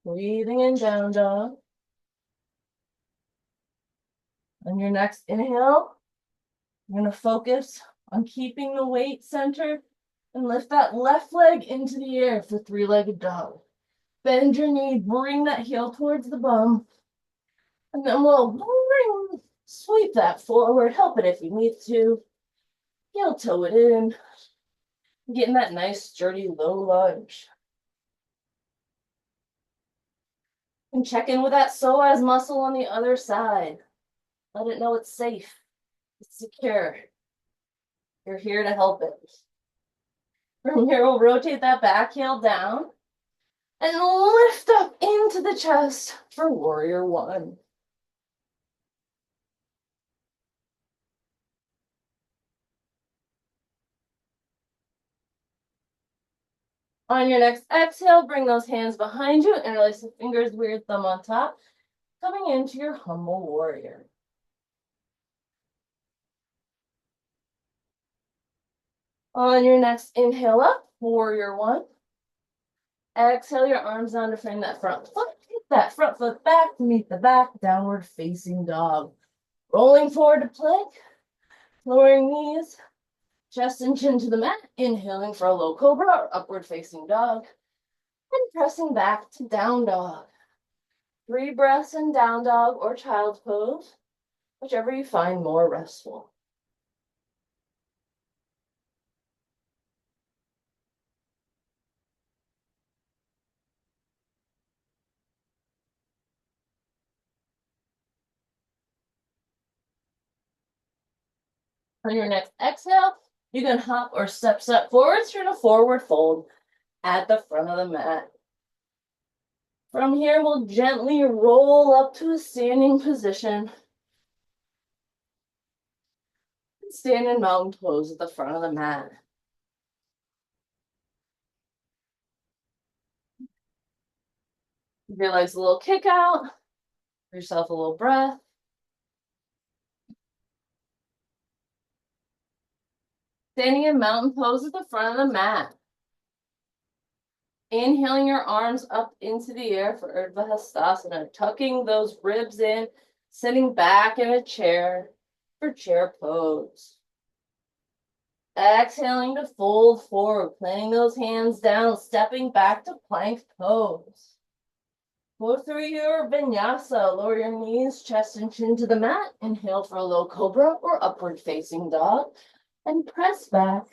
Breathing in down dog. On your next inhale, you're going to focus on keeping the weight centered And lift that left leg into the air for three-legged dog. Bend your knee, bring that heel towards the bum. And then we'll sweep that forward. Help it if you need to. Heel toe it in. Getting that nice sturdy low lunge. And check in with that psoas muscle on the other side. Let it know it's safe. It's secure. You're here to help it. From here, we'll rotate that back heel down and lift up into the chest for warrior one. On your next exhale, bring those hands behind you, interlace the fingers, weird thumb on top, coming into your humble warrior. On your next inhale up, warrior one. Exhale your arms down to frame that front foot. Kick that front foot back to meet the back, downward facing dog. Rolling forward to plank, lowering knees, chest and chin to the mat, inhaling for a low cobra or upward facing dog, and pressing back to down dog. 3 breaths in down dog or child's pose, whichever you find more restful. On your next exhale, you can hop or step forwards through the forward fold at the front of the mat. From here, we'll gently roll up to a standing position. Stand in mountain pose at the front of the mat. Give your legs a little kick out. Give yourself a little breath. Standing in mountain pose at the front of the mat. Inhaling your arms up into the air for Urdhva Hastasana, tucking those ribs in, sitting back in a chair for chair pose. Exhaling to fold forward, planting those hands down, stepping back to plank pose. Go through your vinyasa, lower your knees, chest and chin to the mat. Inhale for a low cobra or upward facing dog, and press back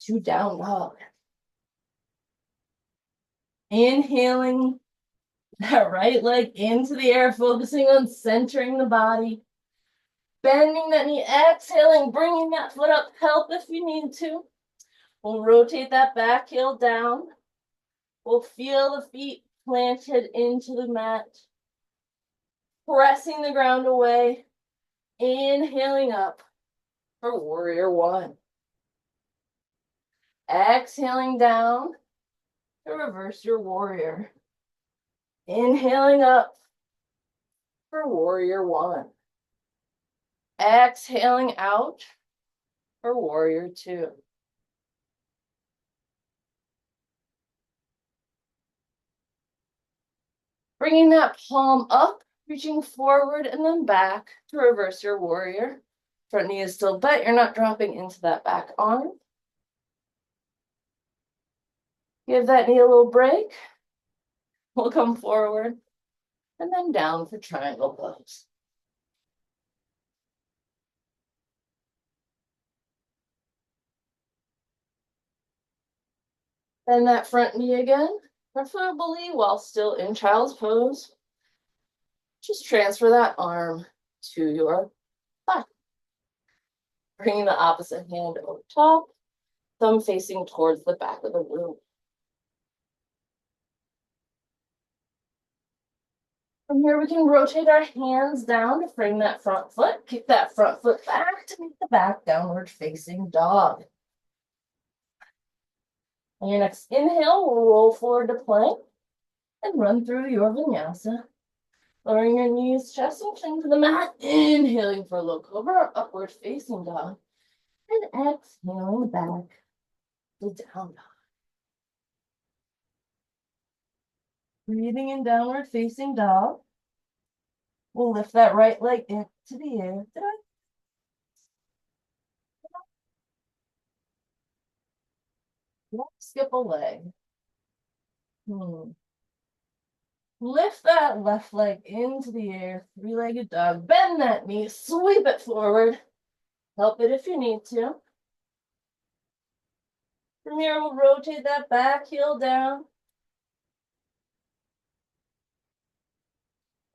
to down dog. Inhaling that right leg into the air, focusing on centering the body. Bending that knee, exhaling, bringing that foot up. Help if you need to. We'll rotate that back heel down. We'll feel the feet planted into the mat. Pressing the ground away. Inhaling up for warrior one. Exhaling down to reverse your warrior. Inhaling up for warrior one. Exhaling out for warrior two. Bringing that palm up, reaching forward and then back to reverse your warrior. Front knee is still bent, you're not dropping into that back arm. Give that knee a little break. We'll come forward and then down for triangle pose. Bend that front knee again, preferably while still in child's pose. Just transfer that arm to your thigh. Bringing the opposite hand over top, thumb facing towards the back of the room. From here, we can rotate our hands down to frame that front foot. Kick that front foot back to meet the back, downward facing dog. On your next inhale, we'll roll forward to plank and run through your vinyasa. Lowering your knees, chest and chin to the mat. Inhaling for low cobra, upward facing dog. And exhaling back to down dog. Breathing in downward facing dog. We'll lift that right leg into the air. Skip a leg. Lift that left leg into the air, three-legged dog. Bend that knee, sweep it forward. Help it if you need to. From here, we'll rotate that back heel down.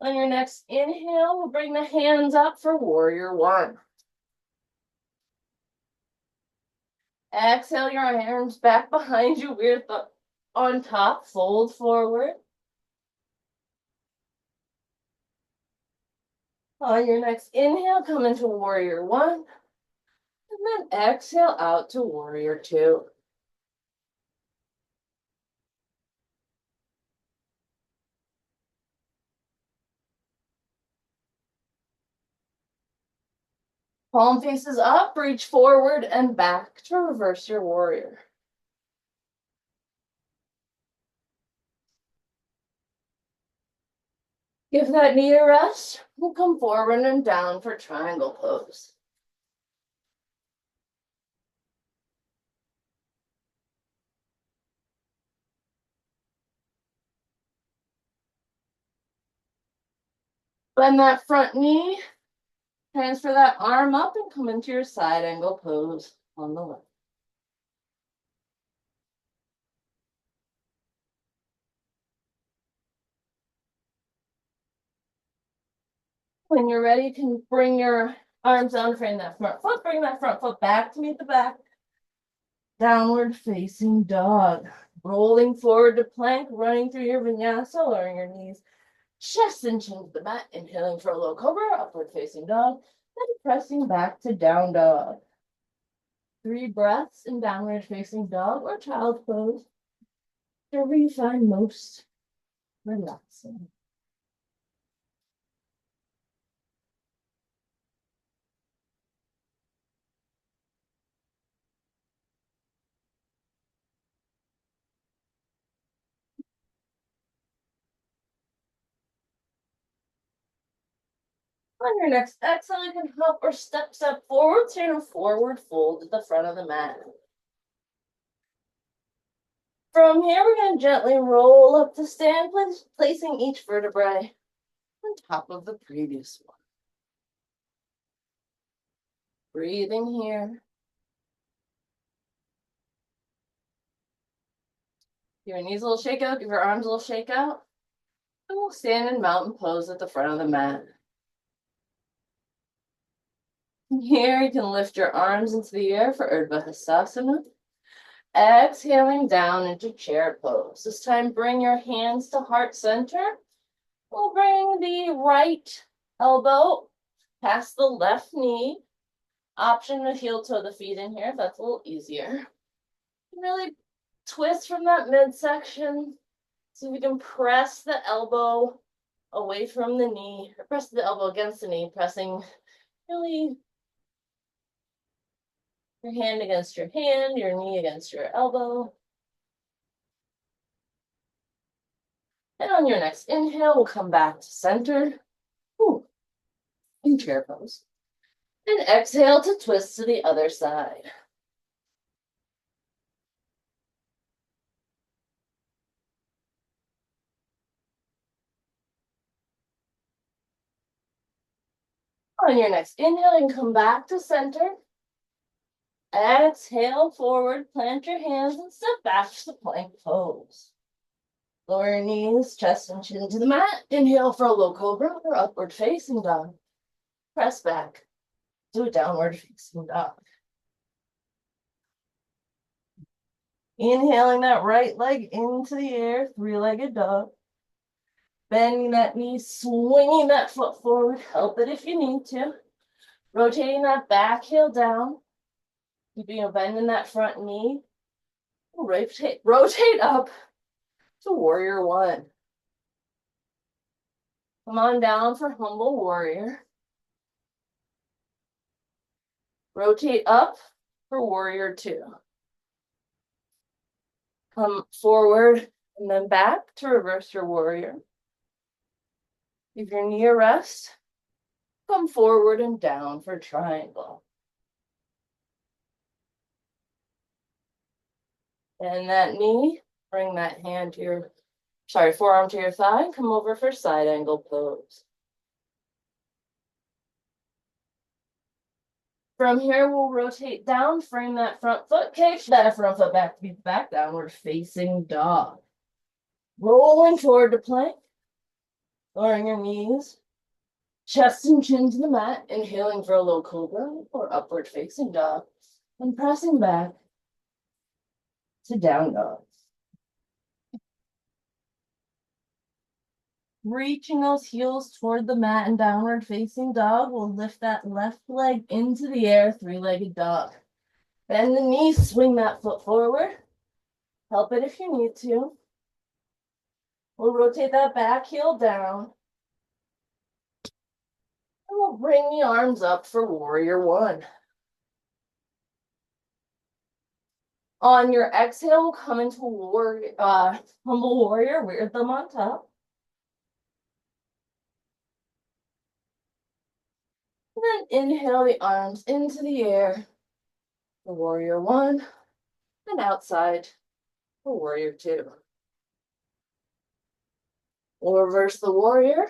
On your next inhale, we'll bring the hands up for warrior one. Exhale your arms back behind you, weird thumb on top, fold forward. On your next inhale, come into warrior one. And then exhale out to warrior two. Palm faces up, reach forward and back to reverse your warrior. Give that knee a rest. We'll come forward and down for triangle pose. Bend that front knee, transfer that arm up and come into your side angle pose on the left. When you're ready, you can bring your arms down to frame that front foot, bring that front foot back to meet the back. Downward facing dog. Rolling forward to plank, running through your vinyasa, lowering your knees. Chest and chin to the mat, inhaling for a low cobra, upward facing dog, then pressing back to down dog. 3 breaths in downward facing dog or child pose, wherever you find most relaxing. On your next exhale, you can hop or step forward, so you're in a forward fold at the front of the mat. From here, we're going to gently roll up to stand, placing each vertebrae on top of the previous one. Breathing here. Give your knees a little shake out, give your arms a little shake out. And we'll stand in mountain pose at the front of the mat. From here, you can lift your arms into the air for Urdhva Hastasana. Exhaling down into chair pose. This time, bring your hands to heart center. We'll bring the right elbow past the left knee. Option to heel toe the feet in here if that's a little easier. Really twist from that midsection. See if we can press the elbow away from the knee, or press the elbow against the knee, pressing really your hand against your hand, your knee against your elbow. And on your next inhale, we'll come back to center. In chair pose. And exhale to twist to the other side. On your next inhale, you can come back to center. Exhale forward, plant your hands and step back to the plank pose. Lower your knees, chest and chin to the mat. Inhale for a low cobra or upward facing dog. Press back to a downward facing dog. Inhaling that right leg into the air, three-legged dog. Bending that knee, swinging that foot forward. Help it if you need to. Rotating that back heel down. Keeping a bend in that front knee. Rotate up to warrior one. Come on down for humble warrior. Rotate up for warrior two. Come forward and then back to reverse your warrior. Give your knee a rest. Come forward and down for triangle. Bend that knee, bring that hand to your, forearm to your thigh, come over for side angle pose. From here, we'll rotate down, frame that front foot, kick that front foot back to be back, downward facing dog. Rolling toward the plank, lowering your knees, chest and chin to the mat, inhaling for a low cobra or upward facing dog, and pressing back to down dog. Reaching those heels toward the mat and downward facing dog, we'll lift that left leg into the air, three-legged dog. Bend the knees, swing that foot forward. Help it if you need to. We'll rotate that back heel down. And we'll bring the arms up for warrior one. On your exhale, we'll come into humble warrior, weird thumb on top. And then inhale the arms into the air for warrior one, and outside for warrior two. We'll reverse the warrior.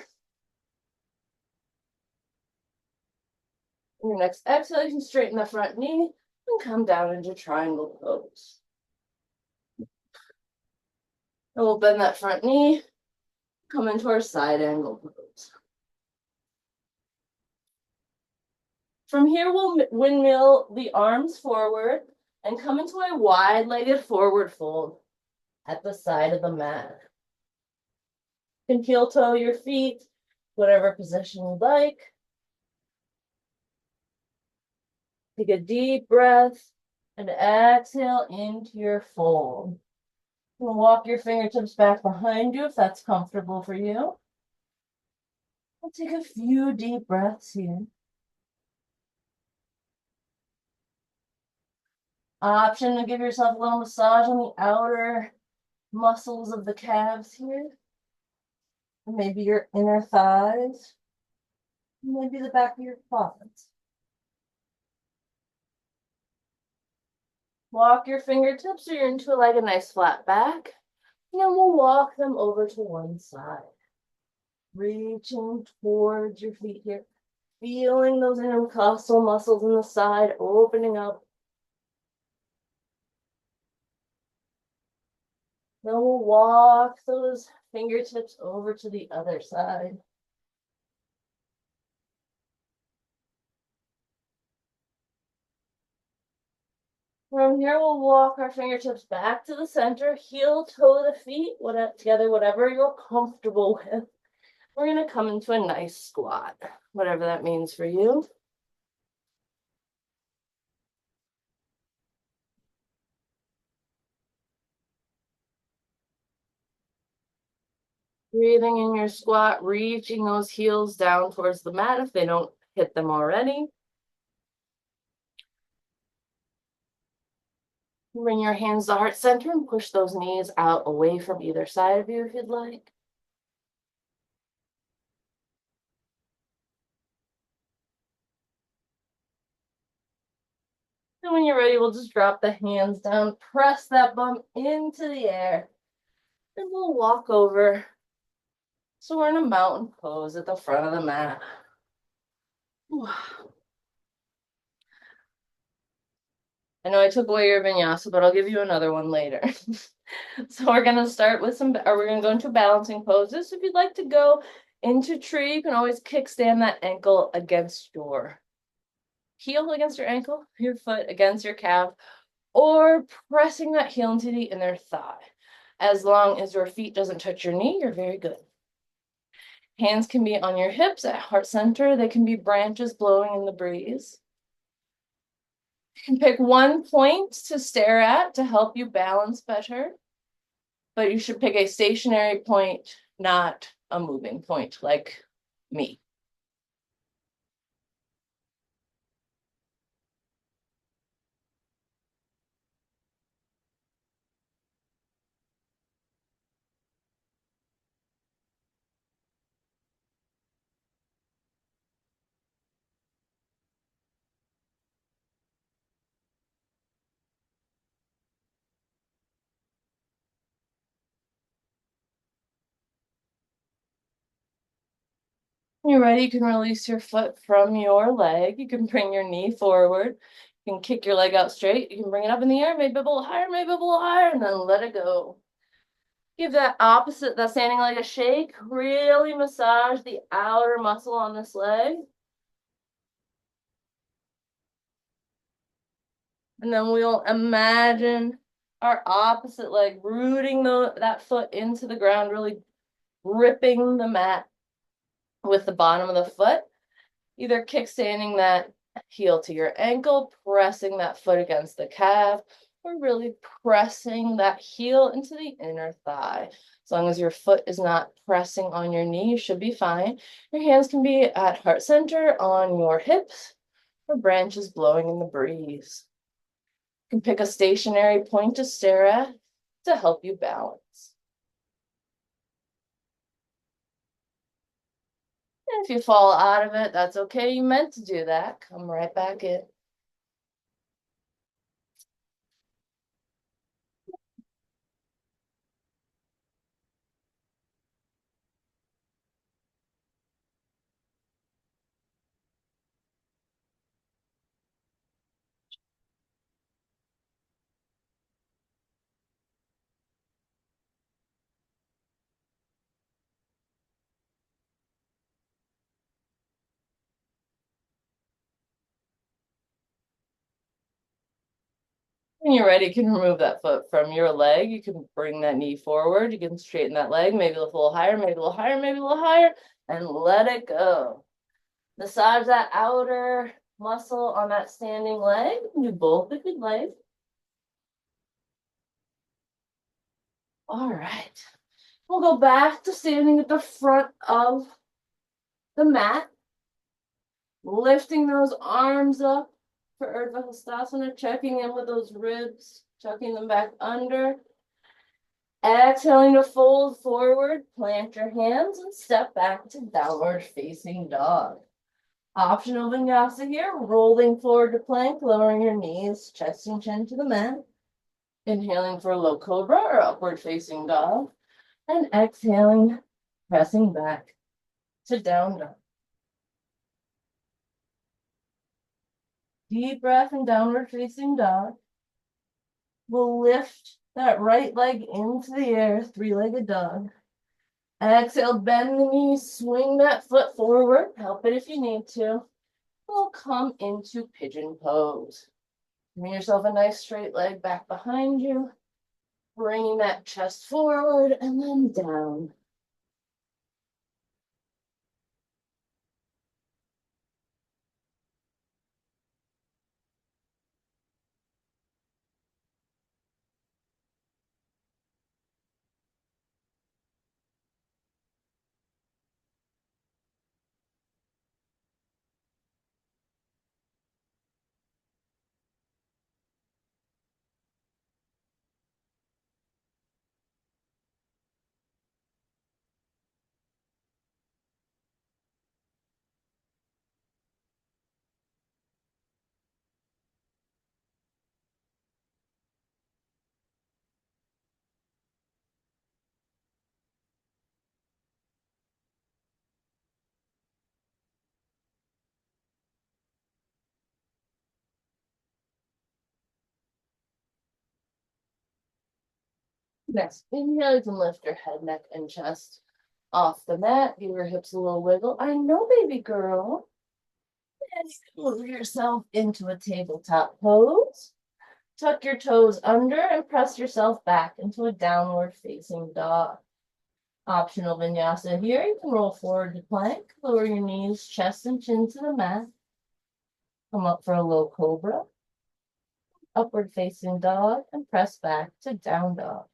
In your next exhale, you can straighten the front knee and come down into triangle pose. And we'll bend that front knee, come into our side angle pose. From here, we'll windmill the arms forward and come into a wide-legged forward fold at the side of the mat. You can heel toe your feet, whatever position you like. Take a deep breath and exhale into your fold. You can walk your fingertips back behind you if that's comfortable for you. We'll take a few deep breaths here. Option to give yourself a little massage on the outer muscles of the calves here. Maybe your inner thighs. Maybe the back of your quads. Walk your fingertips so you're into like a nice flat back. And then we'll walk them over to one side. Reaching towards your feet here. Feeling those intercostal muscles in the side, opening up. Then we'll walk those fingertips over to the other side. From here, we'll walk our fingertips back to the center, heel toe the feet together, whatever you're comfortable with. We're going to come into a nice squat, whatever that means for you. Breathing in your squat, reaching those heels down towards the mat if they don't hit them already. Bring your hands to heart center and push those knees out away from either side of you if you'd like. And when you're ready, we'll just drop the hands down, press that bum into the air, and we'll walk over. So we're in a mountain pose at the front of the mat. I know I took away your vinyasa, but I'll give you another one later. So we're gonna start with we're gonna go into balancing poses. If you'd like to go into tree, you can always kickstand that ankle against your heel against your ankle, your foot against your calf, or pressing that heel into the inner thigh. As long as your feet doesn't touch your knee, you're very good. Hands can be on your hips at heart center. They can be branches blowing in the breeze. You can pick one point to stare at to help you balance better, but you should pick a stationary point, not a moving point like me. When you're ready, you can release your foot from your leg. You can bring your knee forward. You can kick your leg out straight. You can bring it up in the air, maybe a little higher, maybe a little higher, and then let it go. Give that standing leg a shake. Really massage the outer muscle on this leg. And then we'll imagine our opposite leg rooting that foot into the ground, really gripping the mat with the bottom of the foot. Either kickstanding that heel to your ankle, pressing that foot against the calf, or really pressing that heel into the inner thigh. As long as your foot is not pressing on your knee, you should be fine. Your hands can be at heart center on your hips, or branches blowing in the breeze. You can pick a stationary point to stare at to help you balance. And if you fall out of it, that's okay. You meant to do that. Come right back in. When you're ready, you can remove that foot from your leg. You can bring that knee forward. You can straighten that leg, maybe lift a little higher, maybe a little higher, maybe a little higher, and let it go. Massage that outer muscle on that standing leg. You can do both if you'd like. All right. We'll go back to standing at the front of the mat, lifting those arms up for Urdhva Hastasana, checking in with those ribs, tucking them back under. Exhaling to fold forward, plant your hands and step back to downward facing dog. Optional vinyasa here, rolling forward to plank, lowering your knees, chest and chin to the mat. Inhaling for low cobra or upward facing dog. And exhaling, pressing back to down dog. Deep breath and downward facing dog. We'll lift that right leg into the air, three-legged dog. Exhale, bend the knees, swing that foot forward. Help it if you need to. We'll come into pigeon pose. Bring yourself a nice straight leg back behind you. Bringing that chest forward and then down. Next, inhale, you can lift your head, neck, and chest off the mat. Give your hips a little wiggle. I know, baby girl. And move yourself into a tabletop pose. Tuck your toes under and press yourself back into a downward facing dog. Optional vinyasa here. You can roll forward to plank, lower your knees, chest and chin to the mat. Come up for a low cobra, upward facing dog, and press back to down dog.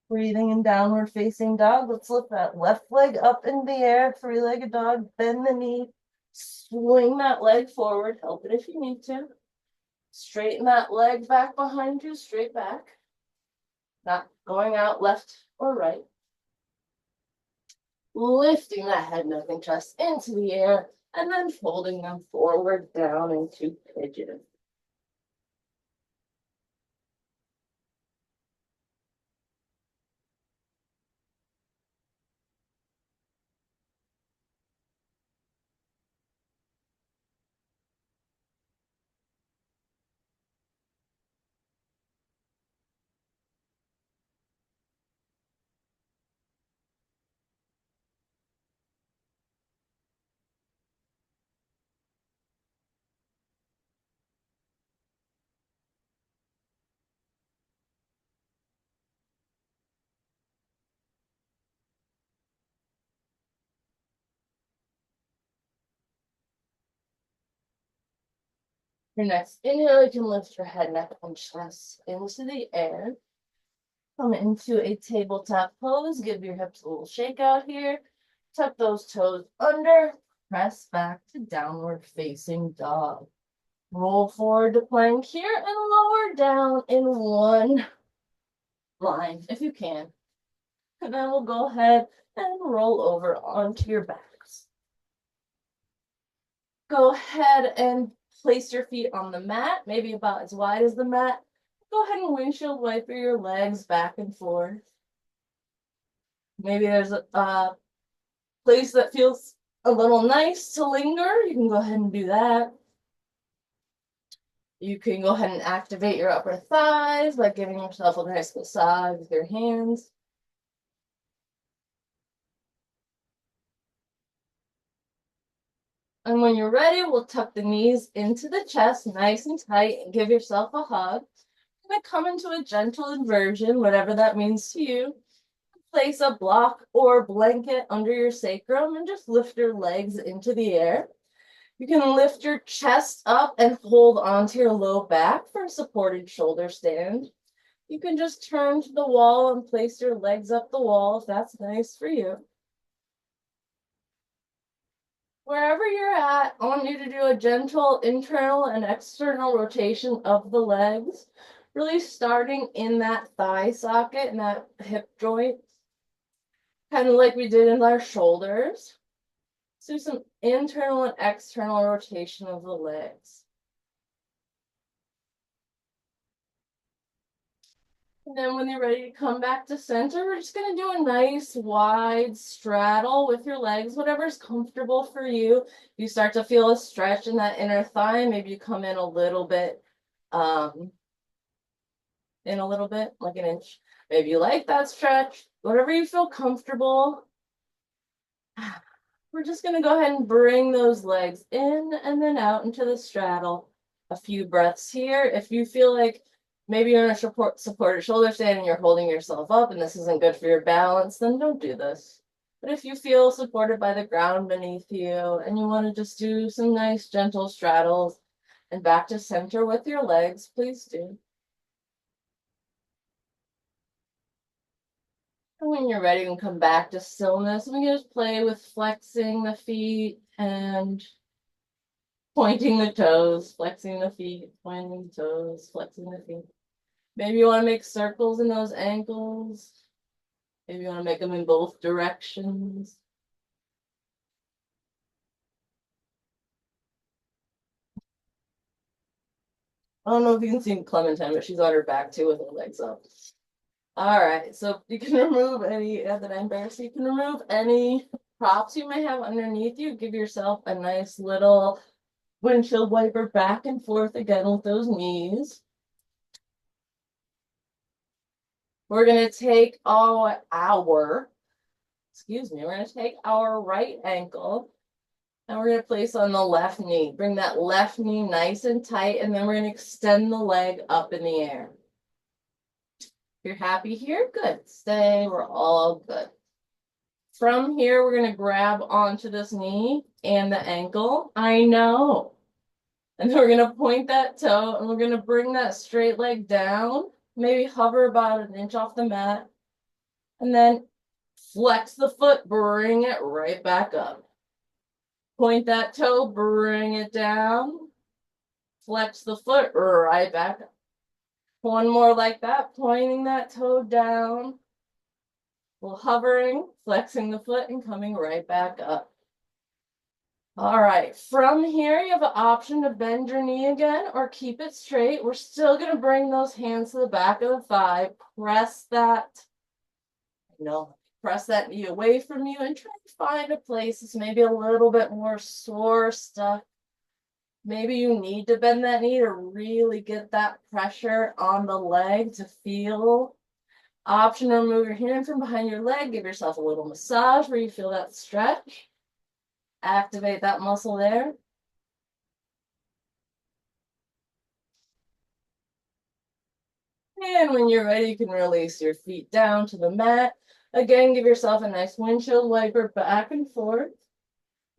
Breathing in downward facing dog. Let's lift that left leg up in the air, three-legged dog, bend the knee, swing that leg forward, help it if you need to. Straighten that leg back behind you, straight back. Not going out left or right. Lifting that head, neck, and chest into the air, and then folding them forward down into pigeon. Your next inhale, you can lift your head, neck, and chest into the air. Come into a tabletop pose. Give your hips a little shake out here. Tuck those toes under. Press back to downward facing dog. Roll forward to plank here and lower down in one line if you can. And then we'll go ahead and roll over onto your backs. Go ahead and place your feet on the mat, maybe about as wide as the mat. Go ahead and windshield wiper your legs back and forth. Maybe there's a place that feels a little nice to linger. You can go ahead and do that. You can go ahead and activate your upper thighs by giving yourself a nice massage with your hands. And when you're ready, we'll tuck the knees into the chest, nice and tight, and give yourself a hug. Gonna come into a gentle inversion, whatever that means to you. Place a block or blanket under your sacrum and just lift your legs into the air. You can lift your chest up and hold onto your low back for a supported shoulder stand. You can just turn to the wall and place your legs up the wall if that's nice for you. Wherever you're at, I want you to do a gentle internal and external rotation of the legs, really starting in that thigh socket and that hip joint, kind of like we did in our shoulders. Let's do some internal and external rotation of the legs. And then when you're ready to come back to center, we're just going to do a nice wide straddle with your legs, whatever's comfortable for you. You start to feel a stretch in that inner thigh. Maybe you come in a little bit, like an inch. Maybe you like that stretch, whatever you feel comfortable. We're just going to go ahead and bring those legs in and then out into the straddle. A few breaths here. If you feel like maybe you're in a supported shoulder stand and you're holding yourself up and this isn't good for your balance, then don't do this. But if you feel supported by the ground beneath you and you want to just do some nice gentle straddles and back to center with your legs, please do. And when you're ready, you can come back to stillness. We can just play with flexing the feet and pointing the toes, flexing the feet, pointing the toes, flexing the feet. Maybe you want to make circles in those ankles. Maybe you want to make them in both directions. I don't know if you can see Clementine, but she's on her back too with her legs up. All right, so you can remove any, that I embarrassed you, can remove any props you may have underneath you. Give yourself a nice little windshield wiper back and forth again with those knees. We're going to take we're going to take our right ankle and we're going to place on the left knee. Bring that left knee nice and tight, and then we're going to extend the leg up in the air. If you're happy here, good. Stay, we're all good. From here, we're going to grab onto this knee and the ankle. I know. And then we're going to point that toe and we're going to bring that straight leg down, maybe hover about an inch off the mat, and then flex the foot, bring it right back up. Point that toe, bring it down, flex the foot right back up. One more like that, pointing that toe down, while hovering, flexing the foot, and coming right back up. All right, from here, you have an option to bend your knee again or keep it straight. We're still going to bring those hands to the back of the thigh, press that knee away from you and try to find a place that's maybe a little bit more sore, stuck. Maybe you need to bend that knee to really get that pressure on the leg to feel. Option to remove your hand from behind your leg. Give yourself a little massage where you feel that stretch. Activate that muscle there. And when you're ready, you can release your feet down to the mat. Again, give yourself a nice windshield wiper back and forth.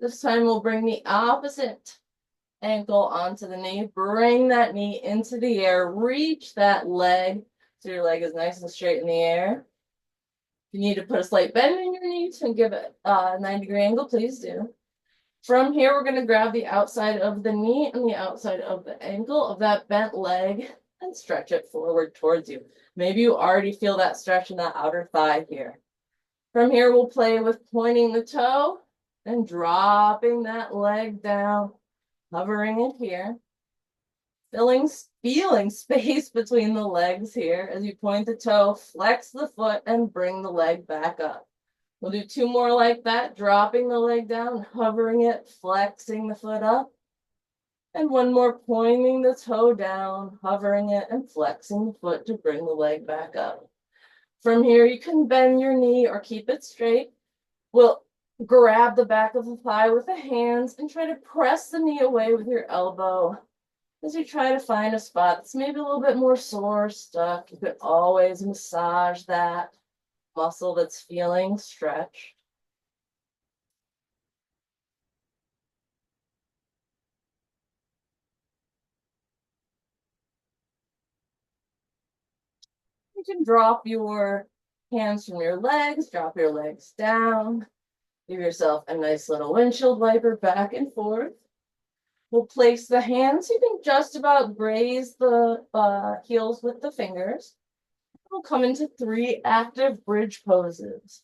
This time we'll bring the opposite ankle onto the knee. Bring that knee into the air. Reach that leg so your leg is nice and straight in the air. If you need to put a slight bend in your knee to give it a 90-degree angle, please do. From here, we're going to grab the outside of the knee and the outside of the ankle of that bent leg and stretch it forward towards you. Maybe you already feel that stretch in that outer thigh here. From here, we'll play with pointing the toe and dropping that leg down, hovering it here. Feeling space between the legs here as you point the toe, flex the foot, and bring the leg back up. We'll do 2 more like that, dropping the leg down, hovering it, flexing the foot up. And 1 more, pointing the toe down, hovering it, and flexing the foot to bring the leg back up. From here, you can bend your knee or keep it straight. We'll grab the back of the thigh with the hands and try to press the knee away with your elbow as you try to find a spot that's maybe a little bit more sore, stuck. You could always massage that muscle that's feeling stretched. You can drop your hands from your legs, drop your legs down. Give yourself a nice little windshield wiper back and forth. We'll place the hands. You can just about graze the heels with the fingers. We'll come into 3 active bridge poses.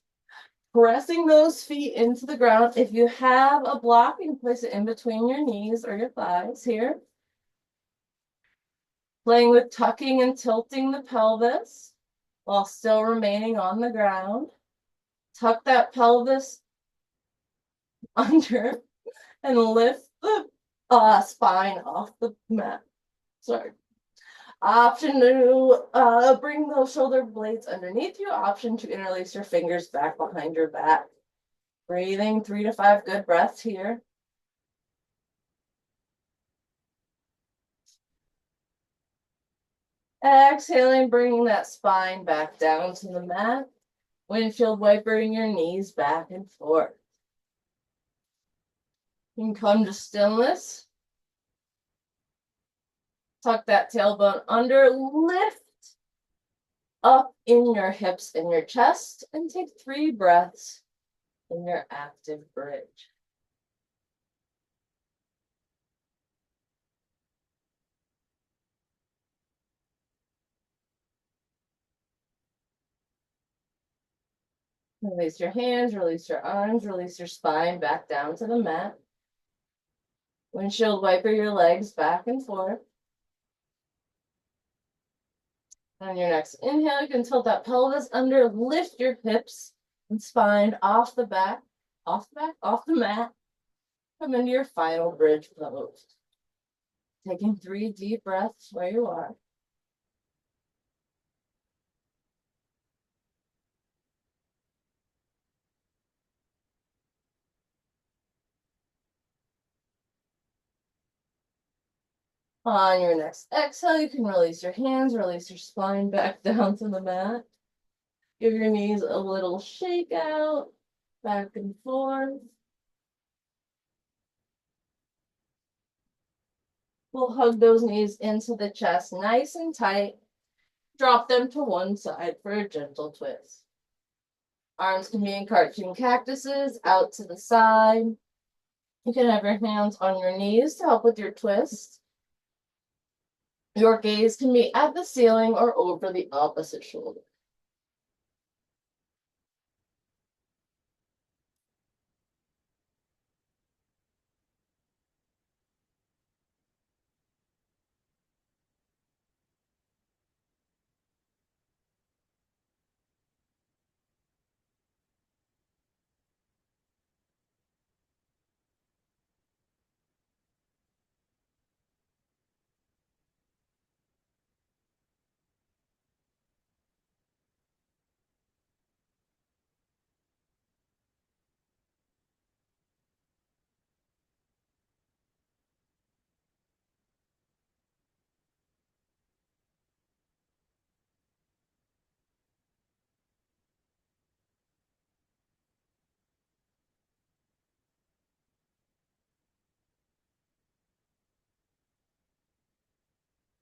Pressing those feet into the ground. If you have a block, you can place it in between your knees or your thighs here. Playing with tucking and tilting the pelvis while still remaining on the ground. Tuck that pelvis under and lift the spine off the mat. Sorry. Option to bring those shoulder blades underneath you. Option to interlace your fingers back behind your back. Breathing 3 to 5 good breaths here. Exhaling, bringing that spine back down to the mat. Windshield wipering your knees back and forth. You can come to stillness. Tuck that tailbone under, lift up in your hips and your chest, and take 3 breaths in your active bridge. Release your hands, release your arms, release your spine back down to the mat. Windshield wiper your legs back and forth. On your next inhale, you can tilt that pelvis under, lift your hips and spine off the back, off the mat. Come into your final bridge pose. Taking 3 deep breaths where you are. On your next exhale, you can release your hands, release your spine back down to the mat. Give your knees a little shake out, back and forth. We'll hug those knees into the chest nice and tight. Drop them to one side for a gentle twist. Arms can be in cartoon cactuses, out to the side. You can have your hands on your knees to help with your twist. Your gaze can be at the ceiling or over the opposite shoulder.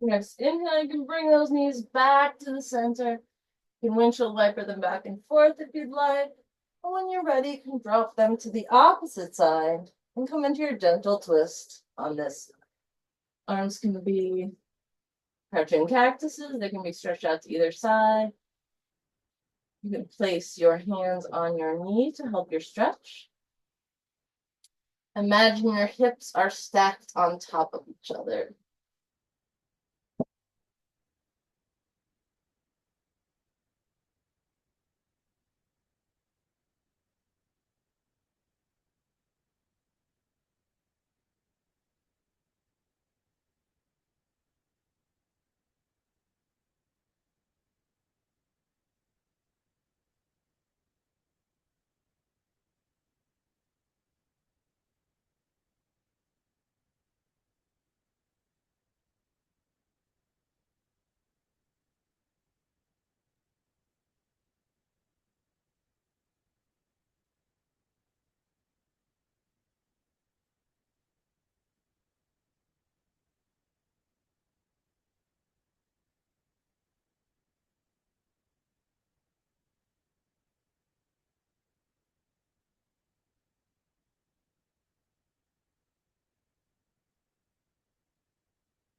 Next inhale, you can bring those knees back to the center. You can windshield wiper them back and forth if you'd like. And when you're ready, you can drop them to the opposite side and come into your gentle twist on this. Arms can be crouching cactuses. They can be stretched out to either side. You can place your hands on your knee to help your stretch. Imagine your hips are stacked on top of each other.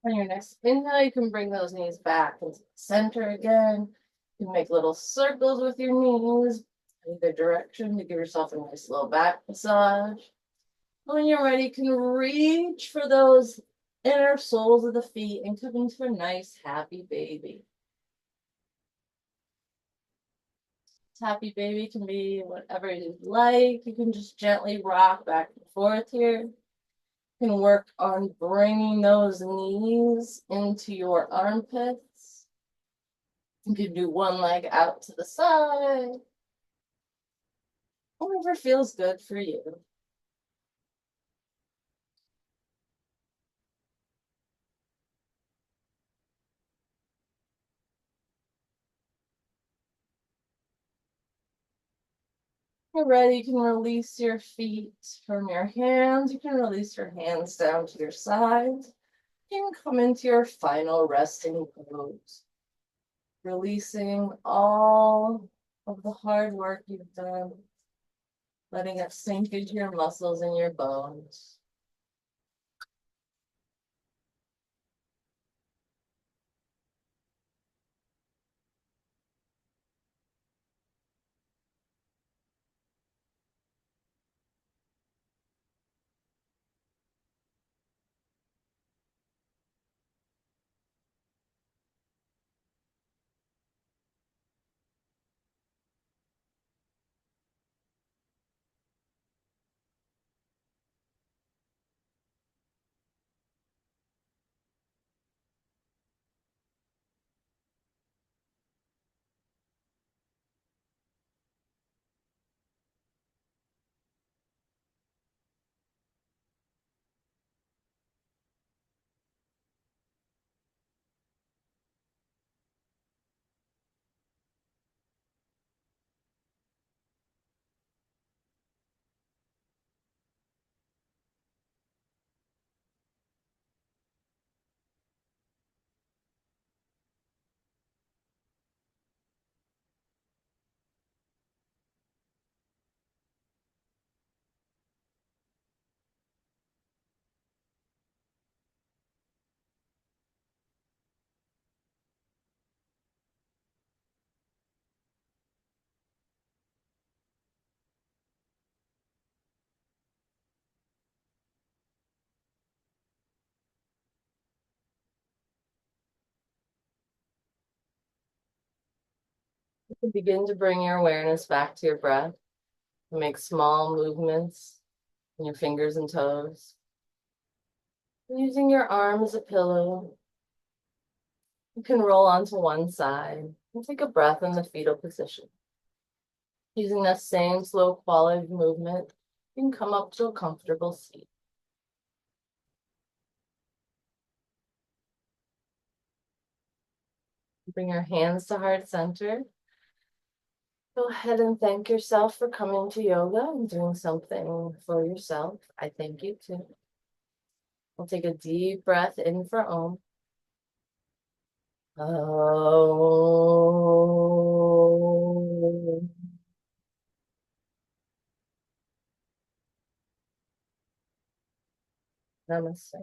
On your next inhale, you can bring those knees back into the center again. You can make little circles with your knees in either direction to give yourself a nice little back massage. When you're ready, you can reach for those inner soles of the feet and come into a nice happy baby. Happy baby can be whatever you'd like. You can just gently rock back and forth here. You can work on bringing those knees into your armpits. You can do one leg out to the side. Whatever feels good for you. When you're ready, you can release your feet from your hands. You can release your hands down to your sides. You can come into your final resting pose. Releasing all of the hard work you've done. Letting it sink into your muscles and your bones. You can begin to bring your awareness back to your breath. Make small movements in your fingers and toes. Using your arm as a pillow, you can roll onto one side and take a breath in the fetal position. Using that same slow quality of movement, you can come up to a comfortable seat. Bring your hands to heart center. Go ahead and thank yourself for coming to yoga and doing something for yourself. I thank you too. We'll take a deep breath in for Om. Oh. Namaste.